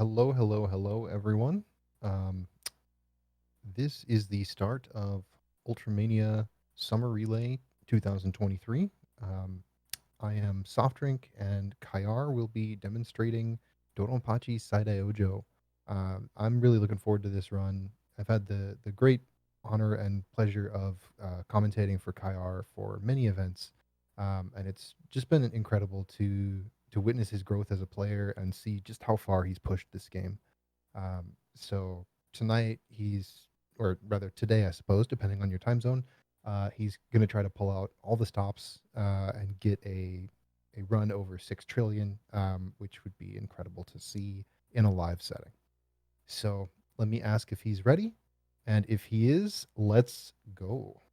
Hello, hello, hello, everyone. Um, this is the start of Ultramania Summer Relay 2023. Um, I am Soft Drink, and Kayar will be demonstrating Doronpachi Saidaiojo. I'm really looking forward to this run. I've had the great honor and pleasure of commentating for Kayar for many events, and it's just been incredible to witness his growth as a player and see just how far he's pushed this game. So tonight or rather today, I suppose, depending on your time zone, he's going to try to pull out all the stops and get a run over 6 trillion, which would be incredible to see in a live setting. So let me ask if he's ready, and if he is, let's go.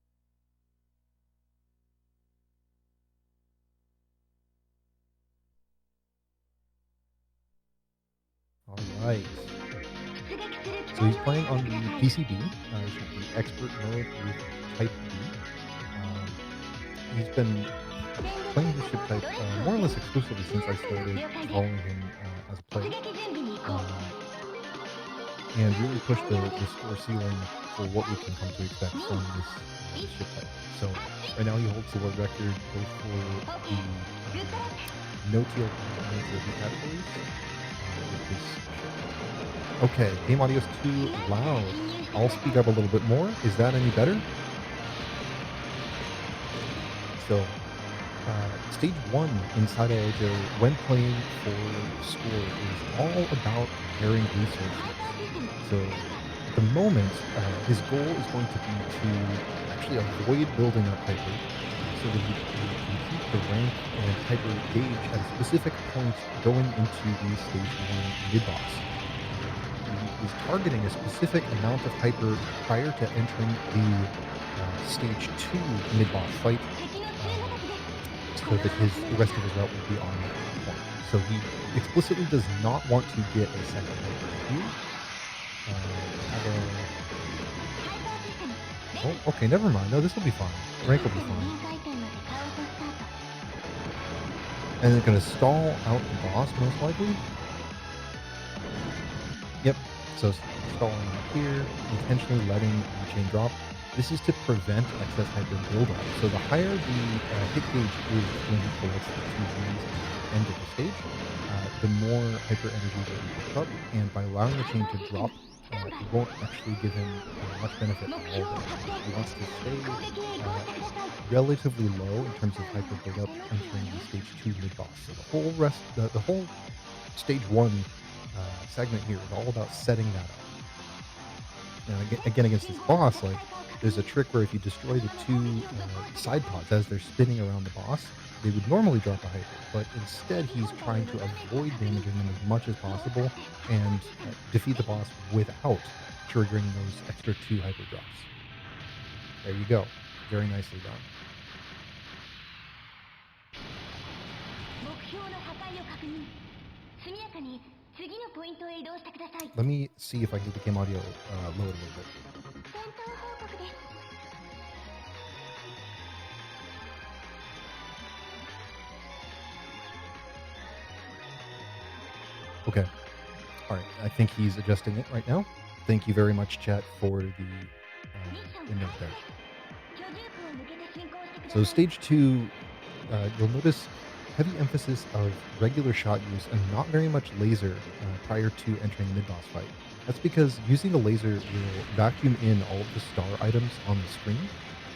All right. So he's playing on the PCB, the expert mode with Type B. Um, he's been playing this ship type more or less exclusively since I started following him as a player, and really pushed the score ceiling for what we can come to expect from this ship type. So right now he holds the world record both for the no TL and no TLB categories with this ship. Okay, game audio's too loud. I'll speak up a little bit more. Is that any better? So stage one inside Ojo, when playing for score, is all about pairing resources. So at the moment, his goal is going to be to actually avoid building up Hyper so that he can keep the rank and Hyper gauge at a specific point going into the stage one mid boss. He is targeting a specific amount of Hyper prior to entering the stage two mid boss fight. So that the rest of his route will be on point. So he explicitly does not want to get a second hyper here. Oh, okay, never mind. No, this will be fine. Rank will be fine. And it's going to stall out the boss, most likely. Yep. So stalling out here, intentionally letting the chain drop. This is to prevent excess hyper buildup. So the higher the hit gauge is when he collects the two V's at the end of the stage, the more hyper energy will be picked up. And by allowing the chain to drop, it won't actually give him much benefit at all. He wants to stay relatively low in terms of hyper buildup entering the stage two mid boss. So the whole stage one segment here is all about setting that up. Now, again, against this boss, like there's a trick where if you destroy the two side pods as they're spinning around the boss, they would normally drop a hyper, but instead he's trying to avoid damaging them as much as possible and defeat the boss without triggering those extra two hyper drops. There you go. Very nicely done. Let me see if I can get the game audio lowered a little bit. Okay. All right. I think he's adjusting it right now. Thank you very much, chat, for the note there. So stage two, you'll notice heavy emphasis of regular shot use and not very much laser prior to entering the mid-boss fight. That's because using the laser will vacuum in all of the star items on the screen,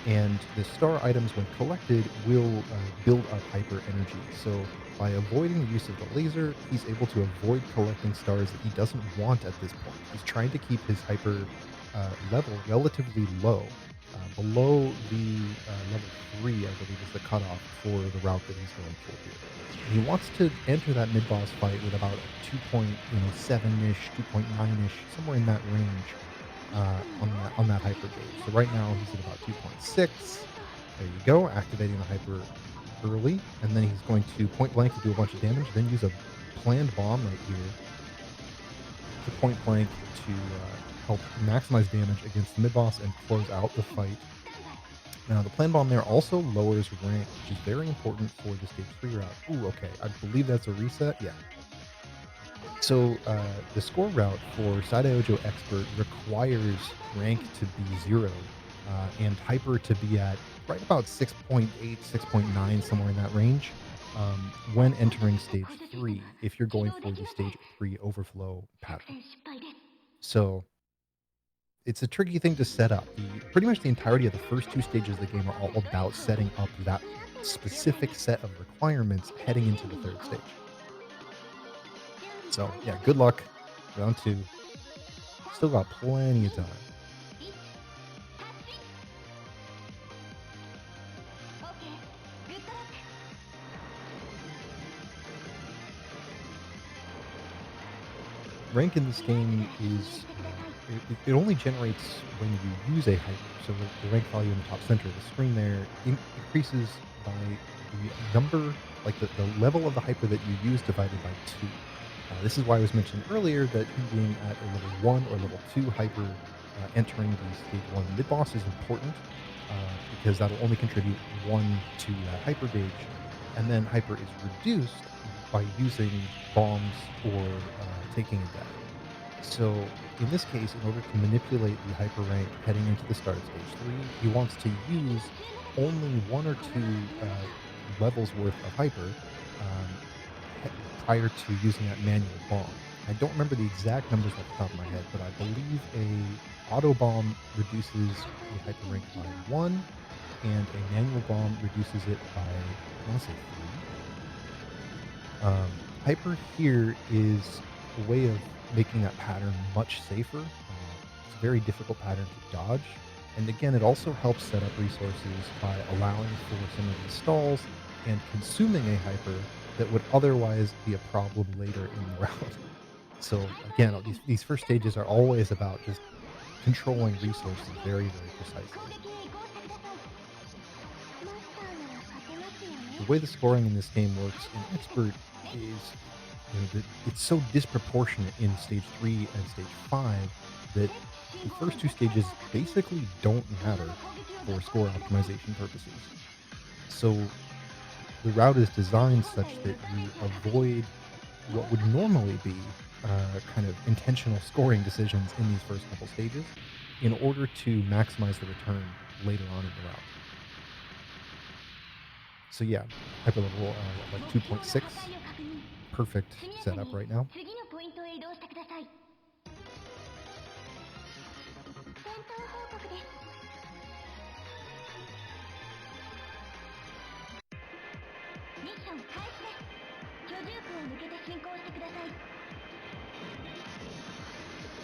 and the star items, when collected, will build up hyper energy. So by avoiding the use of the laser, he's able to avoid collecting stars that he doesn't want at this point. He's trying to keep his hyper level relatively low, below the level 3, I believe, is the cutoff for the route that he's going for here. And he wants to enter that mid-boss fight with about a 2.7-ish, 2.9-ish, somewhere in that range on that hyper gauge. So right now he's at about 2.6. There you go, activating the hyper early, and then he's going to point blank to do a bunch of damage, then use a planned bomb right here to point blank to help maximize damage against the mid-boss and close out the fight. Now, the planned bomb there also lowers rank, which is very important for the stage 3 route. Ooh, okay, I believe that's a reset, yeah. The score route for SDOJ Expert requires rank to be 0, and Hyper to be at right about 6.8, 6.9, somewhere in that range, when entering stage 3, if you're going for the stage 3 overflow pattern. So it's a tricky thing to set up. The Pretty much the entirety of the first 2 stages of the game are all about setting up that specific set of requirements heading into the 3rd stage. So, yeah, good luck. Round 2. Still got plenty of time. Rank in this game is it only generates when you use a hyper. So the rank value in the top center of the screen there increases by the number, like the level of the hyper that you use divided by two. This is why I was mentioning earlier that him being at a level one or level two hyper entering the stage one mid boss is important because that'll only contribute one to that hyper gauge, and then hyper is reduced by using bombs or taking a death. So in this case, in order to manipulate the hyper rank heading into the start of stage three, he wants to use only one or two levels worth of hyper um, prior to using that manual bomb. I don't remember the exact numbers off the top of my head, but I believe a auto bomb reduces the hyper rank by one, and a manual bomb reduces it by I want to say three. Hyper here is a way of making that pattern much safer. It's a very difficult pattern to dodge. And again, it also helps set up resources by allowing for some of these stalls and consuming a hyper that would otherwise be a problem later in the round. So again, these first stages are always about just controlling resources very, very precisely. The way the scoring in this game works in Expert is, it's so disproportionate in stage three and stage five that the first two stages basically don't matter for score optimization purposes. So the route is designed such that you avoid what would normally be kind of intentional scoring decisions in these first couple stages in order to maximize the return later on in the route. So yeah, hyper level what, like 2.6, perfect setup right now.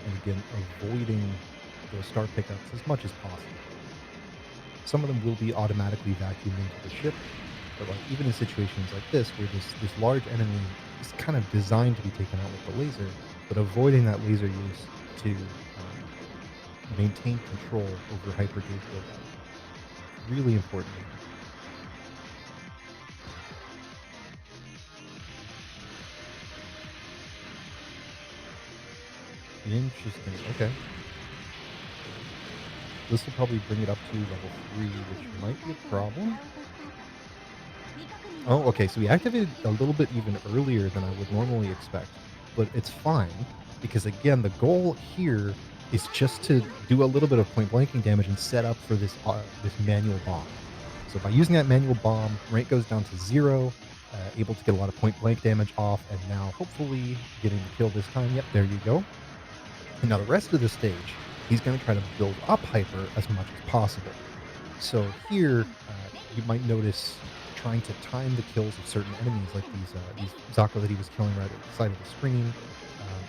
And again, avoiding those star pickups as much as possible. Some of them will be automatically vacuumed into the ship, but like even in situations like this, where this large enemy is kind of designed to be taken out with the laser, but avoiding that laser use to maintain control over hyper gauge buildup. Really important here. Interesting. Okay. This will probably bring it up to level 3, which might be a problem. Oh, okay, so we activated a little bit even earlier than I would normally expect, but it's fine because again, the goal here is just to do a little bit of point blanking damage and set up for this manual bomb. So by using that manual bomb, rank goes down to 0, able to get a lot of point blank damage off, and now hopefully getting the kill this time. Yep, there you go. And now the rest of the stage, he's going to try to build up hyper as much as possible. So here, you might notice trying to time the kills of certain enemies, like these Zako that he was killing right at the side of the screen,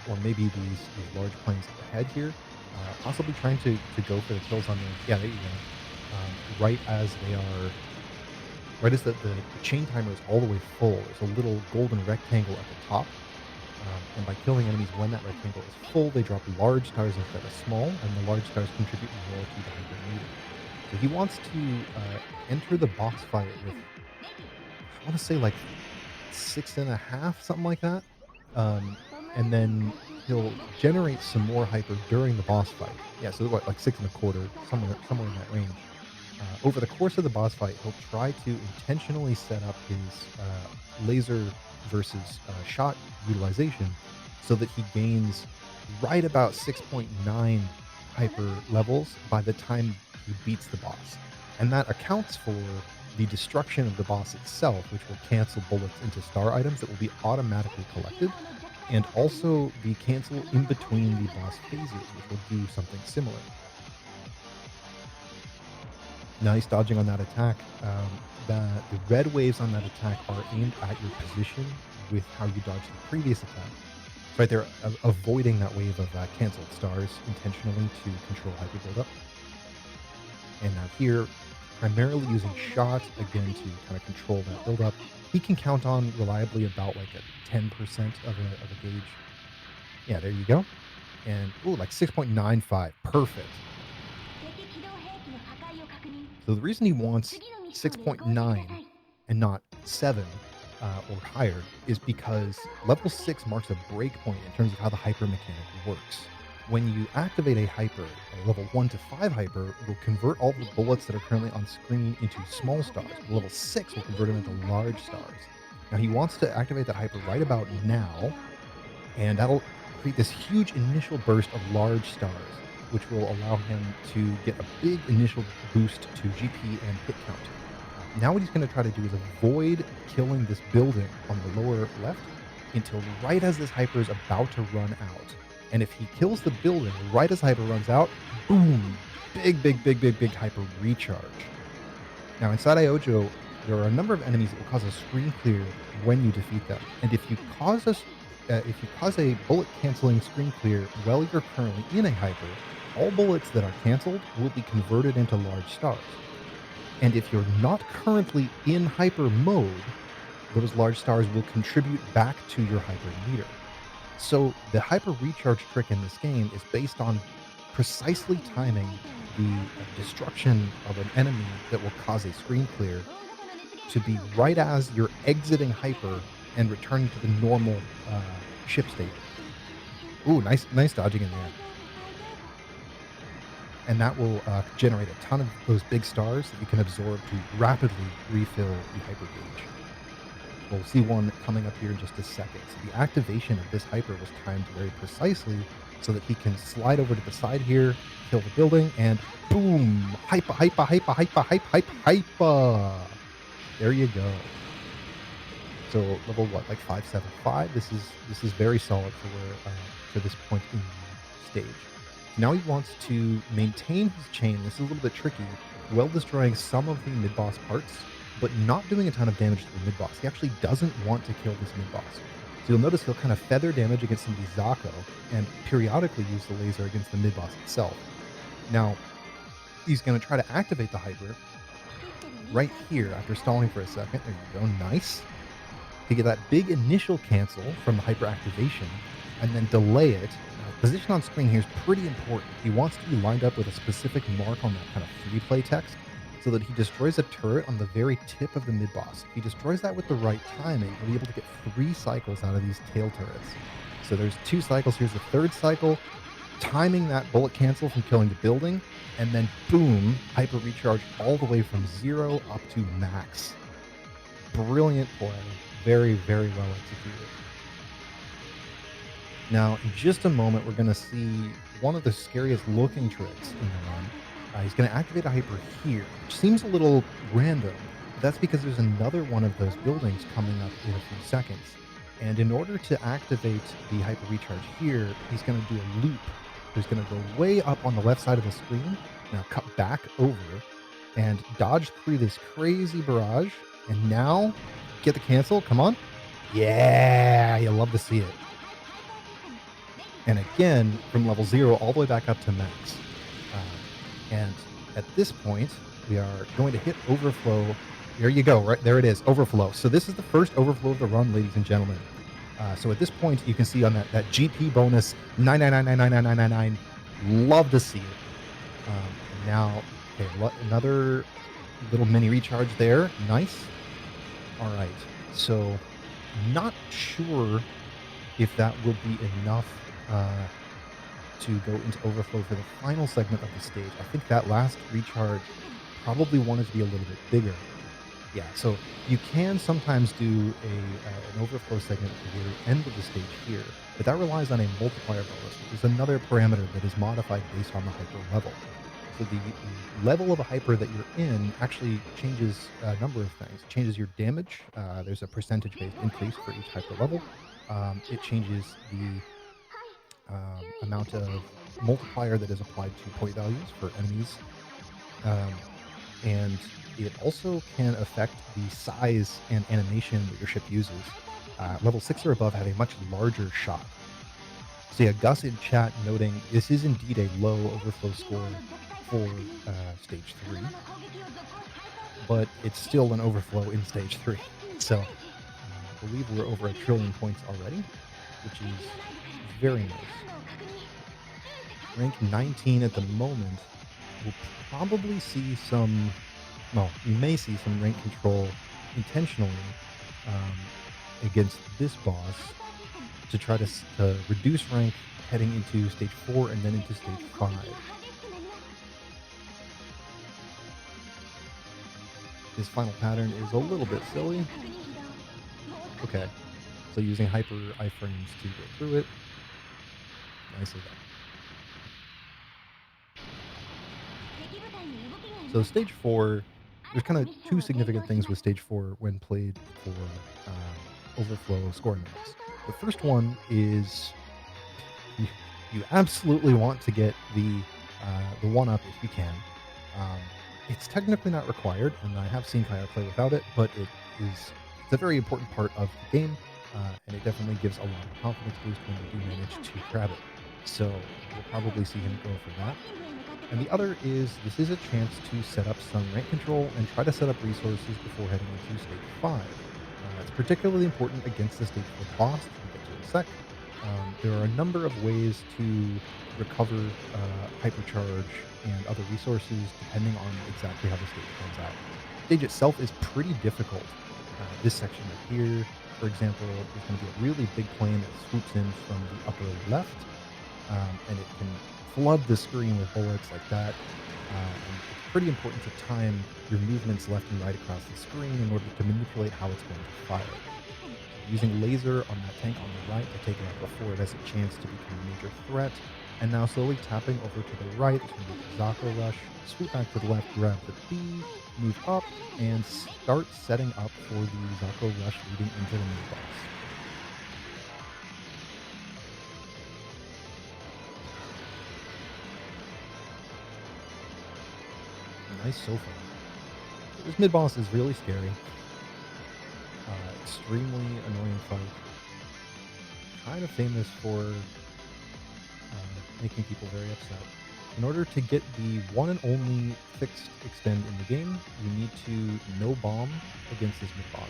or maybe these large planes at the head here. Possibly trying to go for the kills on the there you go. Right as they are, right as the chain timer is all the way full. There's a little golden rectangle at the top. And by killing enemies when that rectangle is full, they drop large stars instead of small, and the large stars contribute more to the hyper meter. So he wants to enter the boss fight with, I want to say like 6.5, something like that. And then he'll generate some more hyper during the boss fight. Yeah, so what, like 6.25, somewhere in that range. Over the course of the boss fight, he'll try to intentionally set up his laser versus shot utilization so that he gains right about 6.9 hyper levels by the time he beats the boss. And that accounts for the destruction of the boss itself, which will cancel bullets into star items that will be automatically collected, and also the cancel in between the boss phases, which will do something similar. Nice dodging on that attack. The red waves on that attack are aimed at your position with how you dodged the previous attack. So right there, avoiding that wave of canceled stars intentionally to control hyper buildup. And now here, primarily using shot again to kind of control that buildup. He can count on reliably about like a 10% of a gauge. Yeah, there you go. And ooh, like 6.95. Perfect. So the reason he wants 6.9 and not 7 or higher is because level 6 marks a breakpoint in terms of how the hyper mechanic works. When you activate a hyper, a level 1 to 5 hyper will convert all the bullets that are currently on screen into small stars. Level 6 will convert them into large stars. Now he wants to activate that hyper right about now, and that'll create this huge initial burst of large stars, which will allow him to get a big initial boost to GP and hit count. Now what he's going to try to do is avoid killing this building on the lower left until right as this hyper is about to run out. And if he kills the building right as hyper runs out, boom, big hyper recharge. Now inside Iojo, there are a number of enemies that will cause a screen clear when you defeat them. And if you cause a bullet canceling screen clear while you're currently in a hyper, all bullets that are canceled will be converted into large stars. And if you're not currently in hyper mode, those large stars will contribute back to your hyper meter. So the hyper recharge trick in this game is based on precisely timing the destruction of an enemy that will cause a screen clear to be right as you're exiting hyper and returning to the normal ship state. Ooh, nice dodging in there. And that will generate a ton of those big stars that you can absorb to rapidly refill the hyper gauge. We'll see one coming up here in just a second. So the activation of this hyper was timed very precisely so that he can slide over to the side here, kill the building, and boom! Hyper! There you go. So level what, like 575? This is very solid for this point in the stage. Now he wants to maintain his chain. This is a little bit tricky, while destroying some of the mid-boss parts, but not doing a ton of damage to the mid-boss. He actually doesn't want to kill this mid-boss. So you'll notice he'll kind of feather damage against some of these Zako, and periodically use the laser against the mid-boss itself. Now, he's going to try to activate the hyper right here after stalling for a second. There you go, nice. To get that big initial cancel from the hyper activation, and then delay it. Position on screen here is pretty important. He wants to be lined up with a specific mark on that kind of free play text so that he destroys a turret on the very tip of the mid-boss. If he destroys that with the right timing, he'll be able to get 3 cycles out of these tail turrets. So there's 2 cycles. Here's the 3rd cycle, timing that bullet cancel from killing the building, and then boom, hyper recharge all the way from 0 up to max. Brilliant play. Very, very well executed. Now, in just a moment, we're going to see one of the scariest looking tricks in the run. He's going to activate a hyper here, which seems a little random, but that's because there's another one of those buildings coming up in a few seconds. And in order to activate the hyper recharge here, he's going to do a loop. He's going to go way up on the left side of the screen, now cut back over, and dodge through this crazy barrage, and now get the cancel. Come on. Yeah, you'll love to see it. And again, from level 0 all the way back up to max. And at this point, we are going to hit overflow. There you go, right there it is, overflow. So this is the first overflow of the run, ladies and gentlemen. So at this point, you can see on that GP bonus, 999999999. Love to see it. Now, okay, another little mini recharge there. Nice. All right. So not sure if that will be enough to go into overflow for the final segment of the stage. I think that last recharge probably wanted to be a little bit bigger. Yeah, so you can sometimes do an overflow segment at the very end of the stage here, but that relies on a multiplier bonus, which is another parameter that is modified based on the hyper level. So the level of a hyper that you're in actually changes a number of things. It changes your damage. There's a percentage-based increase for each hyper level. It changes the amount of multiplier that is applied to point values for enemies. Um, and it also can affect the size and animation that your ship uses. Level 6 or above have a much larger shot. So yeah, Gus in chat noting this is indeed a low overflow score for stage 3, but it's still an overflow in stage 3. So I believe we're over 1 trillion points already, which is very nice. Rank 19 at the moment. We'll probably see some, well, we may see some rank control intentionally um, against this boss to try to reduce rank heading into stage 4 and then into stage 5. His final pattern is a little bit silly. Okay, so using hyper iframes to get through it. Nicely done. So stage 4, there's kind of two significant things with stage 4 when played for overflow scoring maps. The first one is you, you absolutely want to get the 1-up if you can. Um, it's technically not required, and I have seen Kaya play without it, but it's a very important part of the game, and it definitely gives a lot of confidence boost when you do manage to grab it. So we'll probably see him go for that. And the other is this is a chance to set up some rank control and try to set up resources before heading into stage 5. It's particularly important against the stage 4 boss, which we'll get to in a sec. There are a number of ways to recover hypercharge and other resources depending on exactly how the stage comes out. The stage itself is pretty difficult. This section right here, for example, is going to be a really big plane that swoops in from the upper left, and it can flood the screen with bullets like that. And it's pretty important to time your movements left and right across the screen in order to manipulate how it's going to fire. Using laser on that tank on the right to take it out before it has a chance to become a major threat. And now slowly tapping over to the right to move the Zako Rush, swoop back to the left, grab the B, move up, and start setting up for the Zako Rush leading into the mid-boss. Nice so far. This mid-boss is really scary. Extremely annoying fight. Kind of famous for making people very upset. In order to get the one and only fixed extend in the game, you need to no bomb against this mid-boss.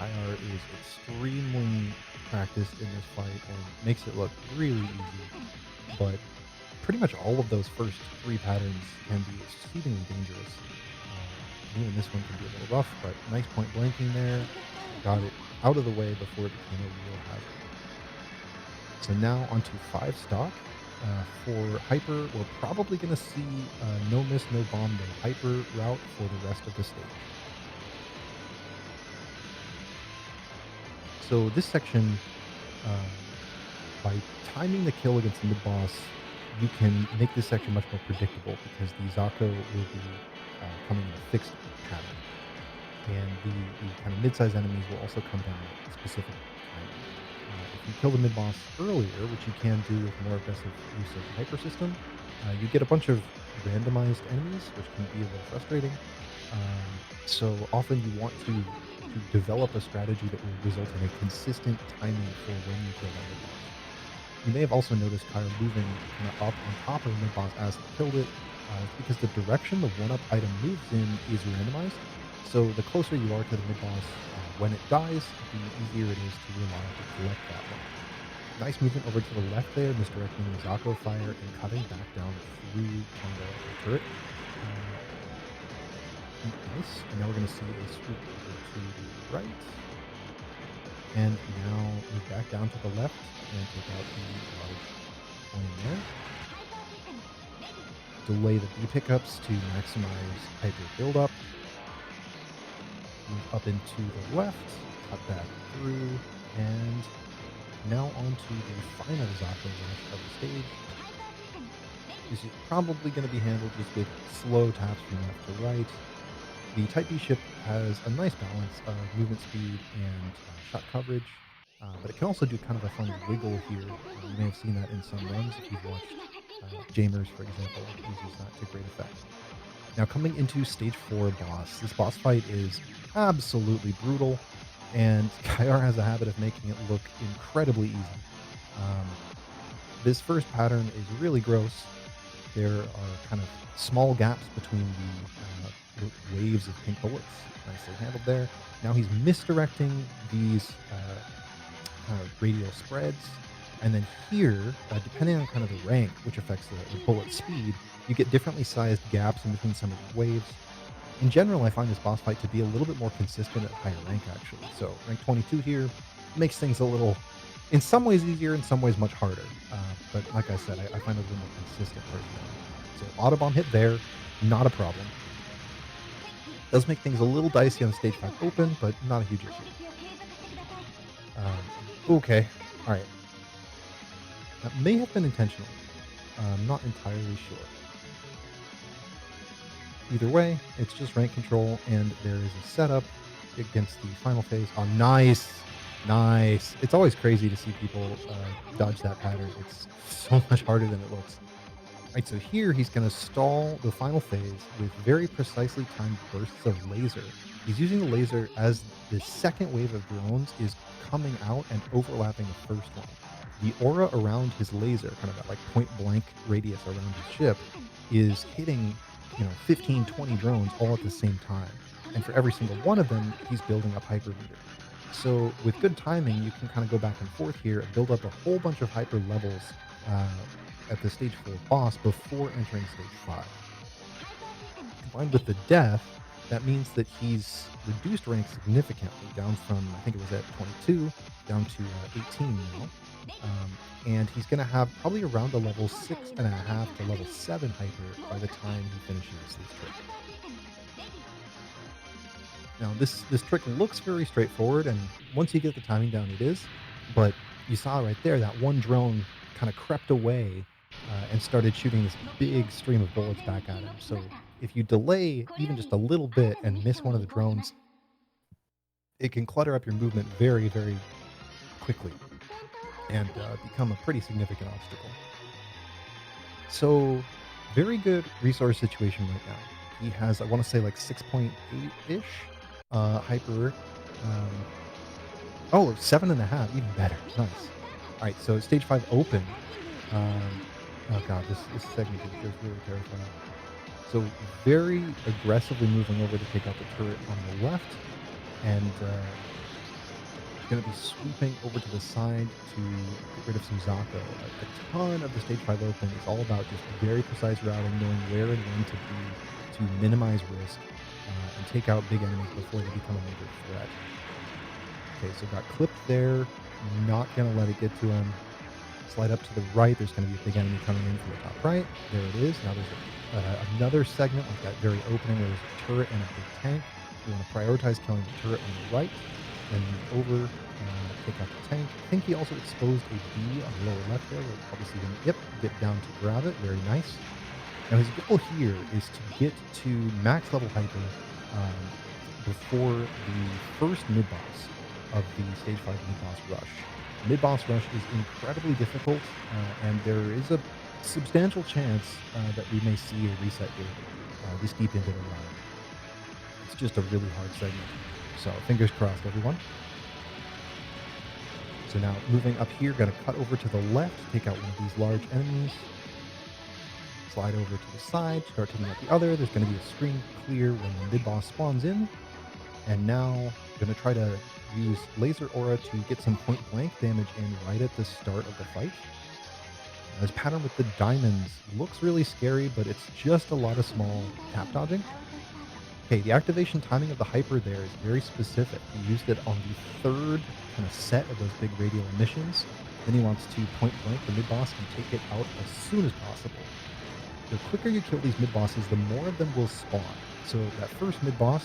IR is extremely practiced in this fight and makes it look really easy, but pretty much all of those first 3 patterns can be exceedingly dangerous. Even this one can be a little rough, but nice point blanking there. Got it out of the way before it became a real hazard. So now onto 5 stock. For Hyper, we're probably going to see no miss, no bomb, no Hyper route for the rest of the stage. So this section, by timing the kill against the mid-boss, you can make this section much more predictable because the Zako will be coming in a fixed pattern. And the kind of mid-sized enemies will also come down at specific timing. If you kill the mid-boss earlier, which you can do with more aggressive use of the hyper system, you get a bunch of randomized enemies, which can be a little frustrating. So often you want to develop a strategy that will result in a consistent timing for when you kill that mid-boss. You may have also noticed Kyra moving kind of up on top of the mid-boss as he killed it, because the direction the 1-up item moves in is randomized. So the closer you are to the mid-boss when it dies, the easier it is to reliably collect that one. Nice movement over to the left there, misdirecting the Zako fire and cutting back down through Tango turret. Nice. And now we're going to see a swoop over to the right. And now move back down to the left and take out the large plane there. Delay the B pickups to maximize hyper buildup. Move up into the left, cut that through, and Now on to the final Zato rush of the stage. This is probably going to be handled just with slow taps from left to right. The Type B ship has a nice balance of movement speed and shot coverage, but it can also do kind of a fun wiggle here. You may have seen that in some runs if you've watched Jamers, for example, uses that to great effect. Now, coming into stage 4 boss, this boss fight is absolutely brutal, and Kaiar has a habit of making it look incredibly easy. Um, this first pattern is really gross. There are kind of small gaps between the waves of pink bullets. Nicely handled there. Now he's misdirecting these kind of radial spreads. And then here, depending on kind of the rank, which affects the bullet speed, you get differently sized gaps in between some of these waves. In general, I find this boss fight to be a little bit more consistent at higher rank, actually. So rank 22 here makes things a little, in some ways easier, in some ways much harder. But like I said, I find it a little more consistent personally. So Autobomb hit there, not a problem. Does make things a little dicey on stage 5 open, but not a huge issue. Okay, all right. That may have been intentional. I'm not entirely sure. Either way, it's just rank control, and there is a setup against the final phase. Oh, nice. Nice. It's always crazy to see people dodge that pattern. It's so much harder than it looks. All right, so here he's going to stall the final phase with very precisely timed bursts of laser. He's using the laser as the second wave of drones is coming out and overlapping the first one. The aura around his laser, kind of that like point blank radius around his ship, is hitting 15, 20 drones all at the same time. And for every single one of them, he's building up hyper meter. So with good timing, you can kind of go back and forth here and build up a whole bunch of hyper levels at the stage 4 boss before entering stage 5. Combined with the death, that means that he's reduced rank significantly, down from, I think it was at 22, down to 18 now. And he's going to have probably around a level 6.5 to level 7 hyper by the time he finishes this trick. Now, this trick looks very straightforward, and once you get the timing down, it is. But you saw right there that one drone kind of crept away and started shooting this big stream of bullets back at him. So if you delay even just a little bit and miss one of the drones, it can clutter up your movement very, very quickly and become a pretty significant obstacle. So, very good resource situation right now. He has, I want to say, like 6.8-ish hyper. Oh, 7.5, even better. Nice. All right, so stage 5 open. Oh god, this segment is really terrifying. So very aggressively moving over to take out the turret on the left, and going to be sweeping over to the side to get rid of some Zato. A ton of the stage 5 open is all about just very precise routing, knowing where and when to be to minimize risk and take out big enemies before they become a major threat. Okay, so got clipped there. Not going to let it get to him. Slide up to the right. There's going to be a big enemy coming in from the top right. There it is. Now there's another segment like that very opening where there's a turret and a big tank. We want to prioritize killing the turret on the right. Then move over, take out the tank. I think he also exposed a B on the lower left there. We'll probably see him, get down to grab it. Very nice. Now his goal here is to get to max level hyper before the first mid-boss of the stage 5 mid-boss rush. Mid-boss rush is incredibly difficult, and there is a substantial chance that we may see a reset here this deep into the run. It's just a really hard segment. So fingers crossed, everyone. So now moving up here, going to cut over to the left, take out one of these large enemies. Slide over to the side, start taking out the other. There's going to be a screen clear when the mid-boss spawns in. And now going to try to use laser aura to get some point blank damage in right at the start of the fight. This pattern with the diamonds looks really scary, but it's just a lot of small tap dodging. Okay, the activation timing of the hyper there is very specific. He used it on the third kind of set of those big radial emissions. Then he wants to point blank the mid-boss and take it out as soon as possible. The quicker you kill these mid-bosses, the more of them will spawn. So that first mid-boss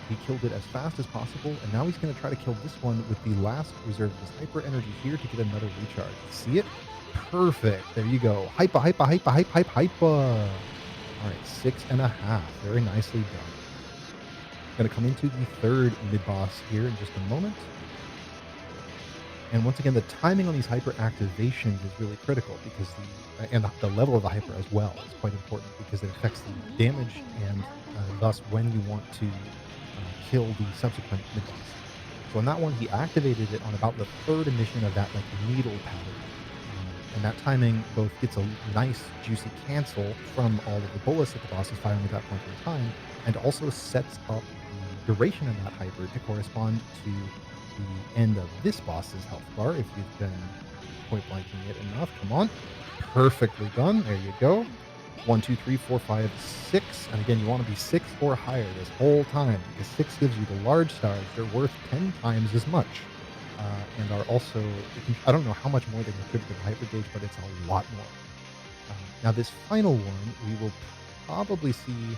He killed it as fast as possible, and now he's going to try to kill this one with the last reserve of his hyper energy here to get another recharge. See it? Perfect. There you go. Hyper, hyper, hyper, hyper, hyper, hyper. All right, 6.5. Very nicely done. Going to come into the third mid boss here in just a moment. And once again, the timing on these hyper activations is really critical because the level of the hyper as well is quite important because it affects the damage and thus when you want to kill the subsequent mid boss. So on that one, he activated it on about the third emission of that like needle pattern. And that timing both gets a nice juicy cancel from all of the bullets that the boss is firing at that point in time, and also sets up the duration of that hyper to correspond to the end of this boss's health bar if you've been point blanking it enough. Come on. Perfectly done. There you go. 1, 2, 3, 4, 5, 6. And again, you want to be 6 or higher this whole time because 6 gives you the large stars. They're worth 10 times as much. And are also, I don't know how much more they contribute to the hyper gauge, but it's a lot more. Now, this final one, we will probably see,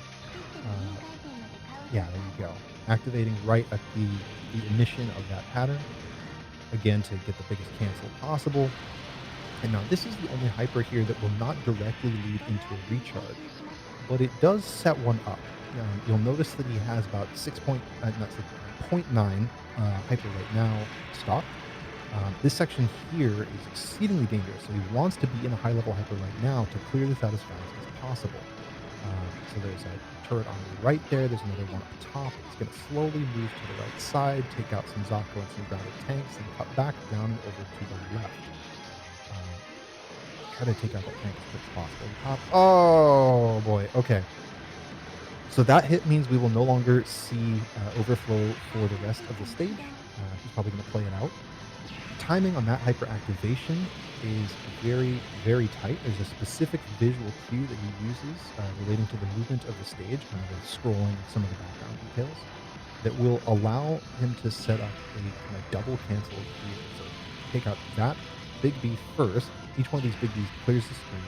yeah, there you go. Activating right at the emission of that pattern, again, to get the biggest cancel possible. And now this is the only hyper here that will not directly lead into a recharge, but it does set one up. You'll notice that he has about 0.9 hyper right now stopped. This section here is exceedingly dangerous, so he wants to be in a high level hyper right now to clear this out as fast as possible. So there's a turret on the right there, there's another one up top. It's going to slowly move to the right side, take out some Zako and some grounded tanks, and cut back down and over to the left. Try to take out that tank as quick as possible. Top. Oh boy, okay. So that hit means we will no longer see overflow for the rest of the stage. He's probably going to play it out. Timing on that hyper activation is very, very tight. There's a specific visual cue that he uses relating to the movement of the stage, kind of scrolling some of the background details, that will allow him to set up a kind of double cancel here. So take out that big B first. Each one of these big Bs clears the screen.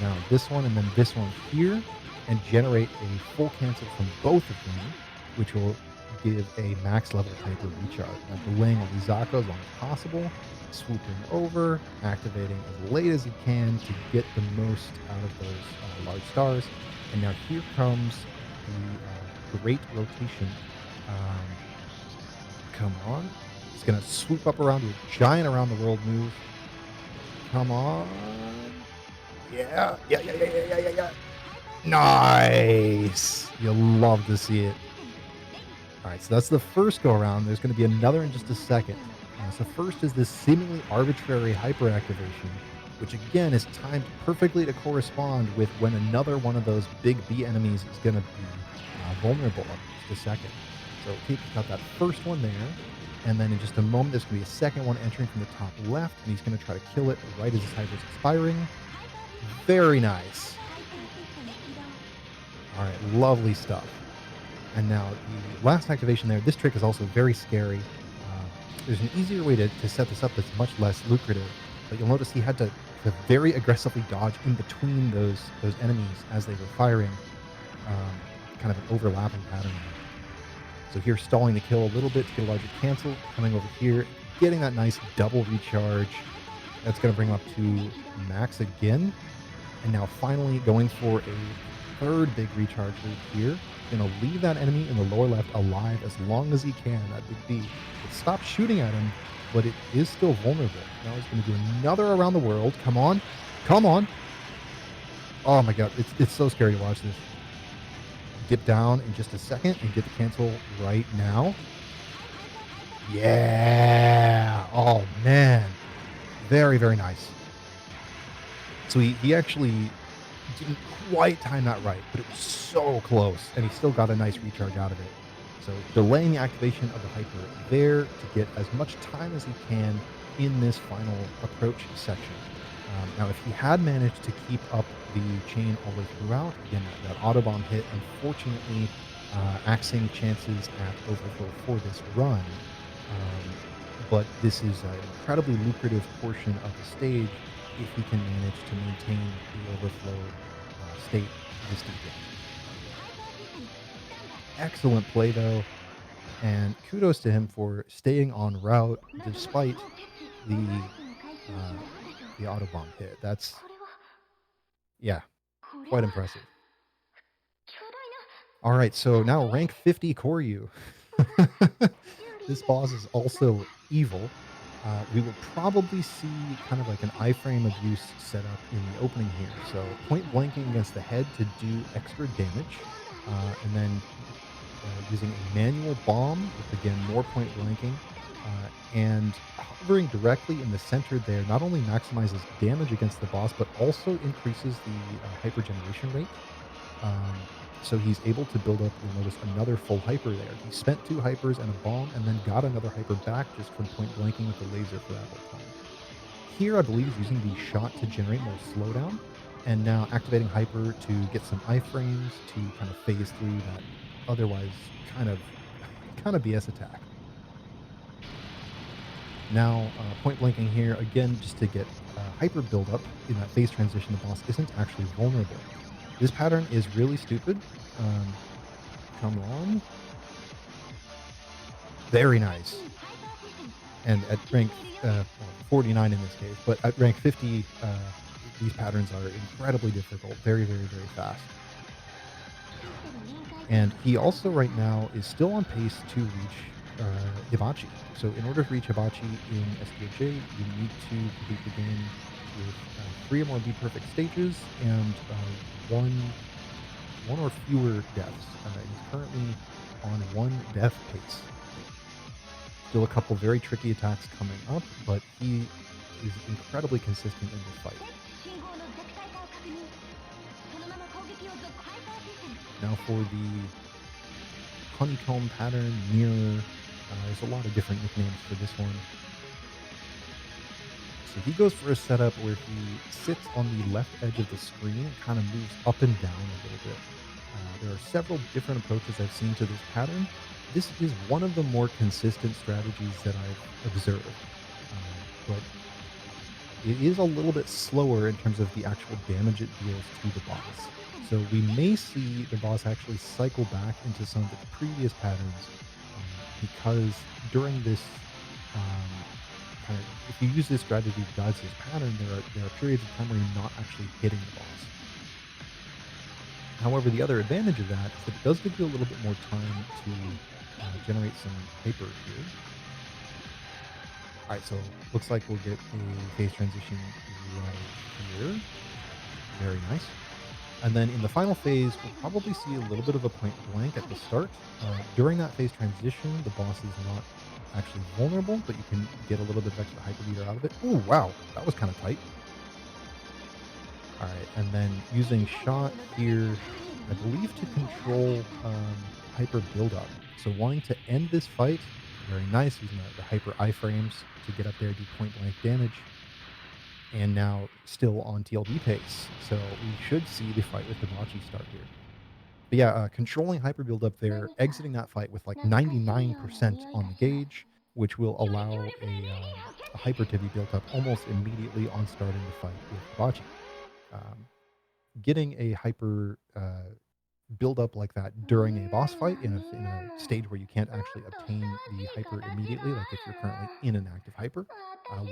Now this one and then this one here, and generate a full cancel from both of them, which will give a max level hyper recharge. Now delaying all these Zako as long as possible, swooping over, activating as late as he can to get the most out of those large stars. And now here comes the great rotation. Come on. It's going to swoop up around with a giant around the world move. Come on. Yeah. Nice. You'll love to see it. All right, so that's the first go around. There's going to be another in just a second. So first is this seemingly arbitrary hyper activation, which again is timed perfectly to correspond with when another one of those big B enemies is going to be vulnerable in just a second. So he got that first one there, and then in just a moment there's going to be a second one entering from the top left, and he's going to try to kill it right as his hyper is expiring. Very nice. All right, lovely stuff. And now the last activation there, this trick is also very scary. There's an easier way to set this up that's much less lucrative, but you'll notice he had to very aggressively dodge in between those enemies as they were firing, kind of an overlapping pattern. So here, stalling the kill a little bit to get a larger cancel, coming over here, getting that nice double recharge. That's going to bring him up to max again. And now finally going for a third big recharge loop here. Going to leave that enemy in the lower left alive as long as he can, that big B. It stopped shooting at him, but it is still vulnerable. Now he's going to do another around the world. Come on. Come on. Oh my god, it's so scary to watch this. Dip down in just a second and get the cancel right now. Yeah. Oh man. Very, very nice. So he actually didn't quite time that right, but it was so close, and he still got a nice recharge out of it. So delaying the activation of the hyper there to get as much time as he can in this final approach section. Now, if he had managed to keep up the chain all the way throughout, again, that autobomb hit, unfortunately, axing chances at overflow for this run. But this is an incredibly lucrative portion of the stage if he can manage to maintain the overflow state this deep. Excellent play though, and kudos to him for staying on route despite the uh, the auto bomb hit. That's yeah, quite impressive. All right, so now rank 50 Koryu. This boss is also evil. We will probably see kind of like an iframe abuse setup in the opening here. So point blanking against the head to do extra damage, and then using a manual bomb with again more point blanking, and hovering directly in the center there not only maximizes damage against the boss but also increases the hyper generation rate. Um, so he's able to build up, you'll notice, another full hyper there. He spent 2 hypers and a bomb and then got another hyper back just from point blanking with the laser for that whole time. Here, I believe, he's using the shot to generate more slowdown, and now activating hyper to get some iframes to kind of phase through that otherwise kind of BS attack. Now, point blanking here again just to get hyper buildup in that phase transition. The boss isn't actually vulnerable. This pattern is really stupid. Um, Come on. Very nice. And at rank 49 in this case, but at rank 50, these patterns are incredibly difficult, very, very, very fast. And he also right now is still on pace to reach Hibachi. So in order to reach Hibachi in SDOJ, you need to complete the game with 3 or more Be Perfect stages and one or fewer deaths. He's currently on 1 death pace. Still a couple very tricky attacks coming up, but he is incredibly consistent in this fight. Now for the honeycomb pattern, mirror, there's a lot of different nicknames for this one. So he goes for a setup where he sits on the left edge of the screen and kind of moves up and down a little bit. There are several different approaches I've seen to this pattern. This is one of the more consistent strategies that I've observed, but it is a little bit slower in terms of the actual damage it deals to the boss. So we may see the boss actually cycle back into some of its previous patterns because during this if you use this strategy to dodge this pattern, there are periods of time where you're not actually hitting the boss. However, the other advantage of that is that it does give you a little bit more time to generate some hyper here. All right, so looks like we'll get a phase transition right here. Very nice. And then in the final phase, we'll probably see a little bit of a point blank at the start. During that phase transition, the boss is not actually vulnerable, but you can get a little bit of extra hyper meter out of it. Oh, wow. That was kind of tight. All right, and then using shot here, I believe to control hyper buildup. So wanting to end this fight, very nice, using the hyper iframes to get up there, do point blank damage. And now still on TLD pace. So we should see the fight with Hibachi start here. But yeah, controlling hyper buildup there, exiting that fight with like 99% on the gauge, which will allow a hyper to be built up almost immediately on starting the fight with Hibachi. Getting a hyper build up like that during a boss fight in a stage where you can't actually obtain the hyper immediately, like if you're currently in an active hyper,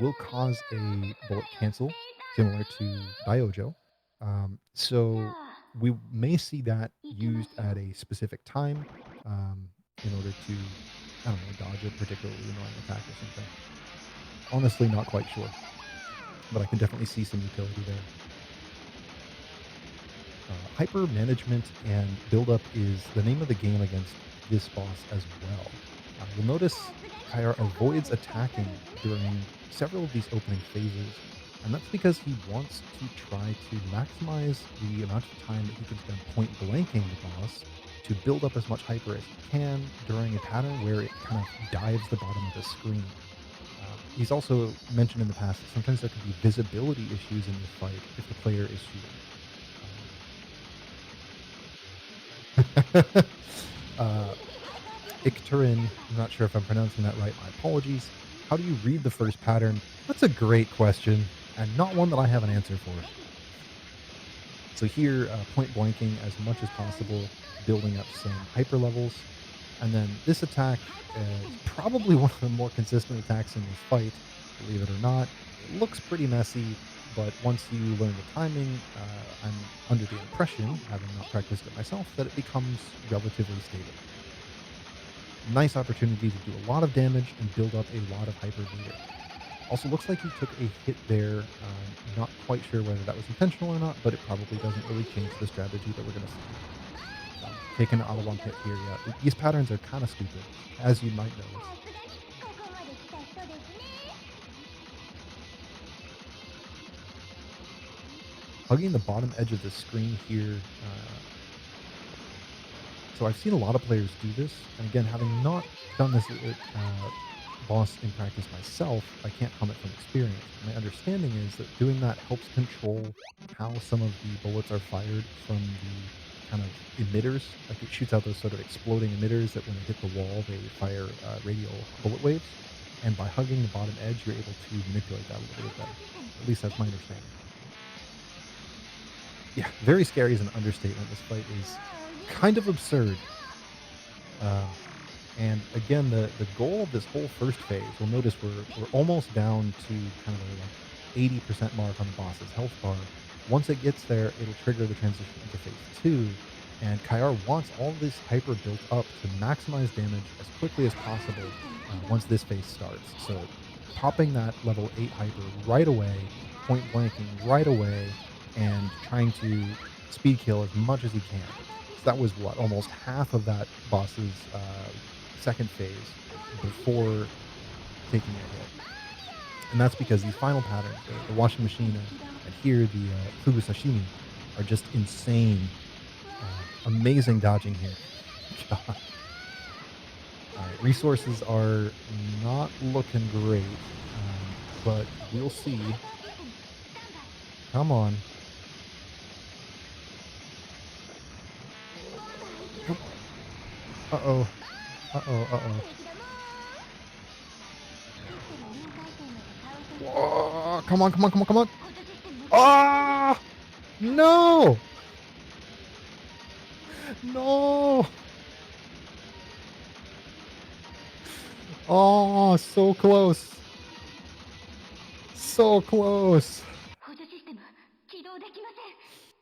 will cause a bullet cancel similar to Diojo. So we may see that used at a specific time in order to, I don't know, dodge a particularly annoying attack or something. Honestly, not quite sure, but I can definitely see some utility there. Hyper management and buildup is the name of the game against this boss as well. You'll notice Kair avoids attacking during several of these opening phases, and that's because he wants to try to maximize the amount of time that he can spend point blanking the boss to build up as much hyper as he can during a pattern where it kind of dives the bottom of the screen. He's also mentioned in the past that sometimes there can be visibility issues in this fight if the player is shooting. Iktarin, I'm not sure if I'm pronouncing that right. My apologies. How do you read the first pattern? That's a great question, and not one that I have an answer for. So here, point blanking as much as possible building up some hyper levels. And then this attack is probably one of the more consistent attacks in this fight, believe it or not. It looks pretty messy, but once you learn the timing, I'm under the impression, having not practiced it myself, that it becomes relatively stable. Nice opportunity to do a lot of damage and build up a lot of hyper meter. Also, looks like he took a hit there. Not quite sure whether that was intentional or not, but it probably doesn't really change the strategy that we're going to see. Taking an Autobomb hit here, yeah. These patterns are kind of stupid, as you might notice. Hugging the bottom edge of the screen here. So I've seen a lot of players do this, and again, having not done this boss in practice myself, I can't comment from experience. My understanding is that doing that helps control how some of the bullets are fired from the kind of emitters. Like it shoots out those sort of exploding emitters that when they hit the wall, they fire radial bullet waves. And by hugging the bottom edge, you're able to manipulate that a little bit better. At least that's my understanding. Yeah, very scary is an understatement. This fight is kind of absurd. Um, and again, the goal of this whole first phase, we'll notice we're almost down to kind of a like 80% mark on the boss's health bar. Once it gets there, it'll trigger the transition into phase two. And Kayar wants all this hyper built up to maximize damage as quickly as possible once this phase starts. So popping that level 8 hyper right away, point blanking right away, and trying to speed kill as much as he can. So that was what, almost half of that boss's second phase before taking a hit. And that's because these final patterns, the washing machine and here the fugu sashimi, are just insane. Amazing dodging here. God. All right, resources are not looking great, but we'll see. Come on. Uh-oh. Uh-oh, uh-oh. Whoa, come on, come on, come on, come on. Ah! No! No! Oh, so close. So close.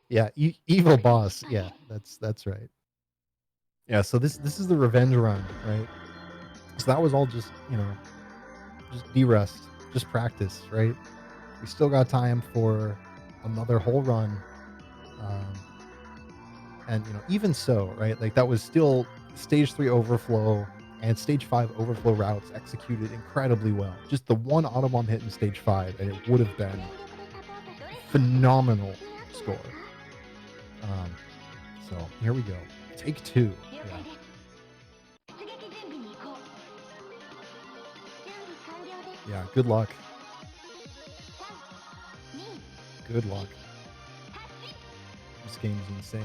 Yeah, evil boss. Yeah, that's right. Yeah, so this is the revenge run, right? So that was all just, just de-rest, just practice, right? We still got time for another whole run. Um, and even so, right? Like that was still stage 3 overflow and stage 5 overflow routes executed incredibly well. Just the one Autobomb hit in stage 5 and it would have been phenomenal score. So here we go. Take 2. Yeah. Yeah, good luck. Good luck. This game's insane.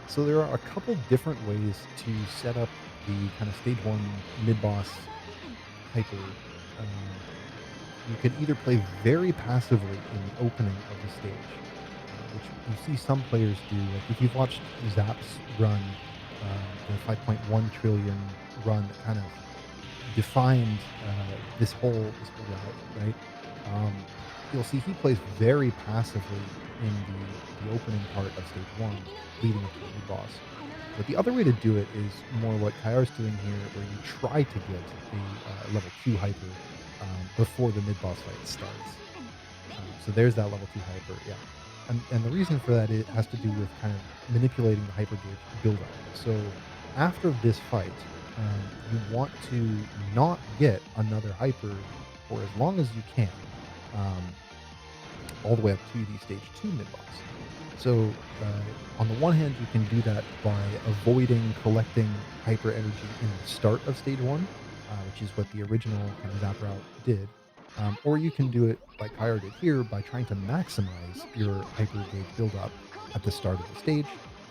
So there are a couple different ways to set up the kind of stage 1 mid-boss hyper. You can either play very passively in the opening of the stage, which you see some players do. Like if you've watched Zap's run, the 5.1 trillion run that kind of defined this whole route, right? Um, you'll see he plays very passively in the opening part of stage 1, leading up to the new boss. But the other way to do it is more what Kayar's doing here, where you try to get a level 2 hyper before the mid-boss fight starts. So there's that level 2 hyper, yeah. And the reason for that, it has to do with kind of manipulating the hyper gauge build-up. So after this fight, you want to not get another hyper for as long as you can, um, all the way up to the stage 2 mid-boss. So on the one hand, you can do that by avoiding collecting hyper energy in the start of stage 1, which is what the original kind of Zap route did. Or you can do it like Kyra did here by trying to maximize your hyper gauge buildup at the start of the stage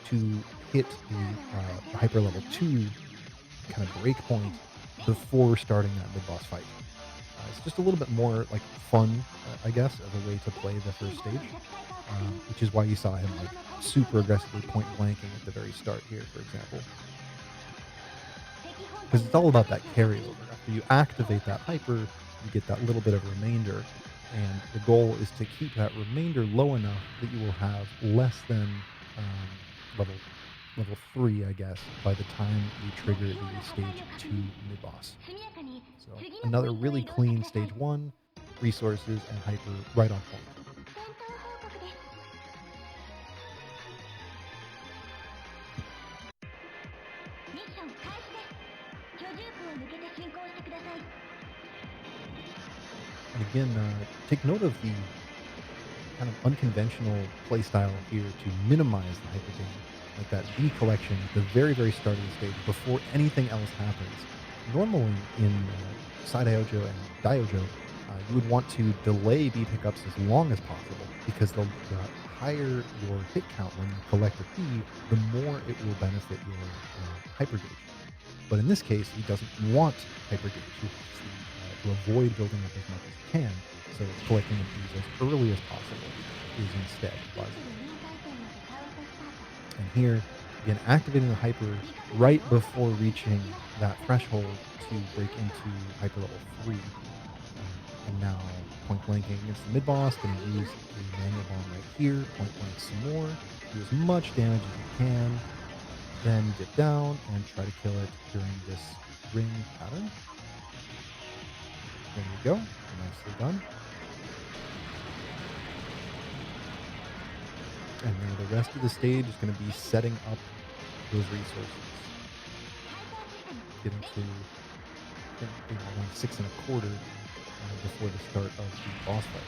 to hit the hyper level 2 kind of break point before starting that mid boss fight. It's just a little bit more like fun, I guess, of a way to play the first stage, which is why you saw him like super aggressively point blanking at the very start here, for example, because it's all about that carryover. After you activate that hyper, you get that little bit of remainder, and the goal is to keep that remainder low enough that you will have less than level level 3, I guess, by the time you trigger the stage 2 mid boss. So another really clean stage 1, resources and hyper right on point. And again, take note of the kind of unconventional playstyle here to minimize the hyper gain, like that B collection at the very, very start of the stage before anything else happens. Normally in side Iojo and Diojo, you would want to delay B pickups as long as possible because the higher your hit count when you collect a B, the more it will benefit your hyper gauge. But in this case, he doesn't want hyper gauge. He wants to avoid building up as much as he can. So collecting the bees as early as possible is instead advisable. And here, again, activating the hyper right before reaching that threshold to break into hyper level 3. And now point blanking against the mid boss, going to use a manual bomb right here, point blank some more, do as much damage as you can, then dip down and try to kill it during this ring pattern. There you go, nicely done. And now the rest of the stage is going to be setting up those resources. Getting to around 6 1/4 before the start of the boss fight.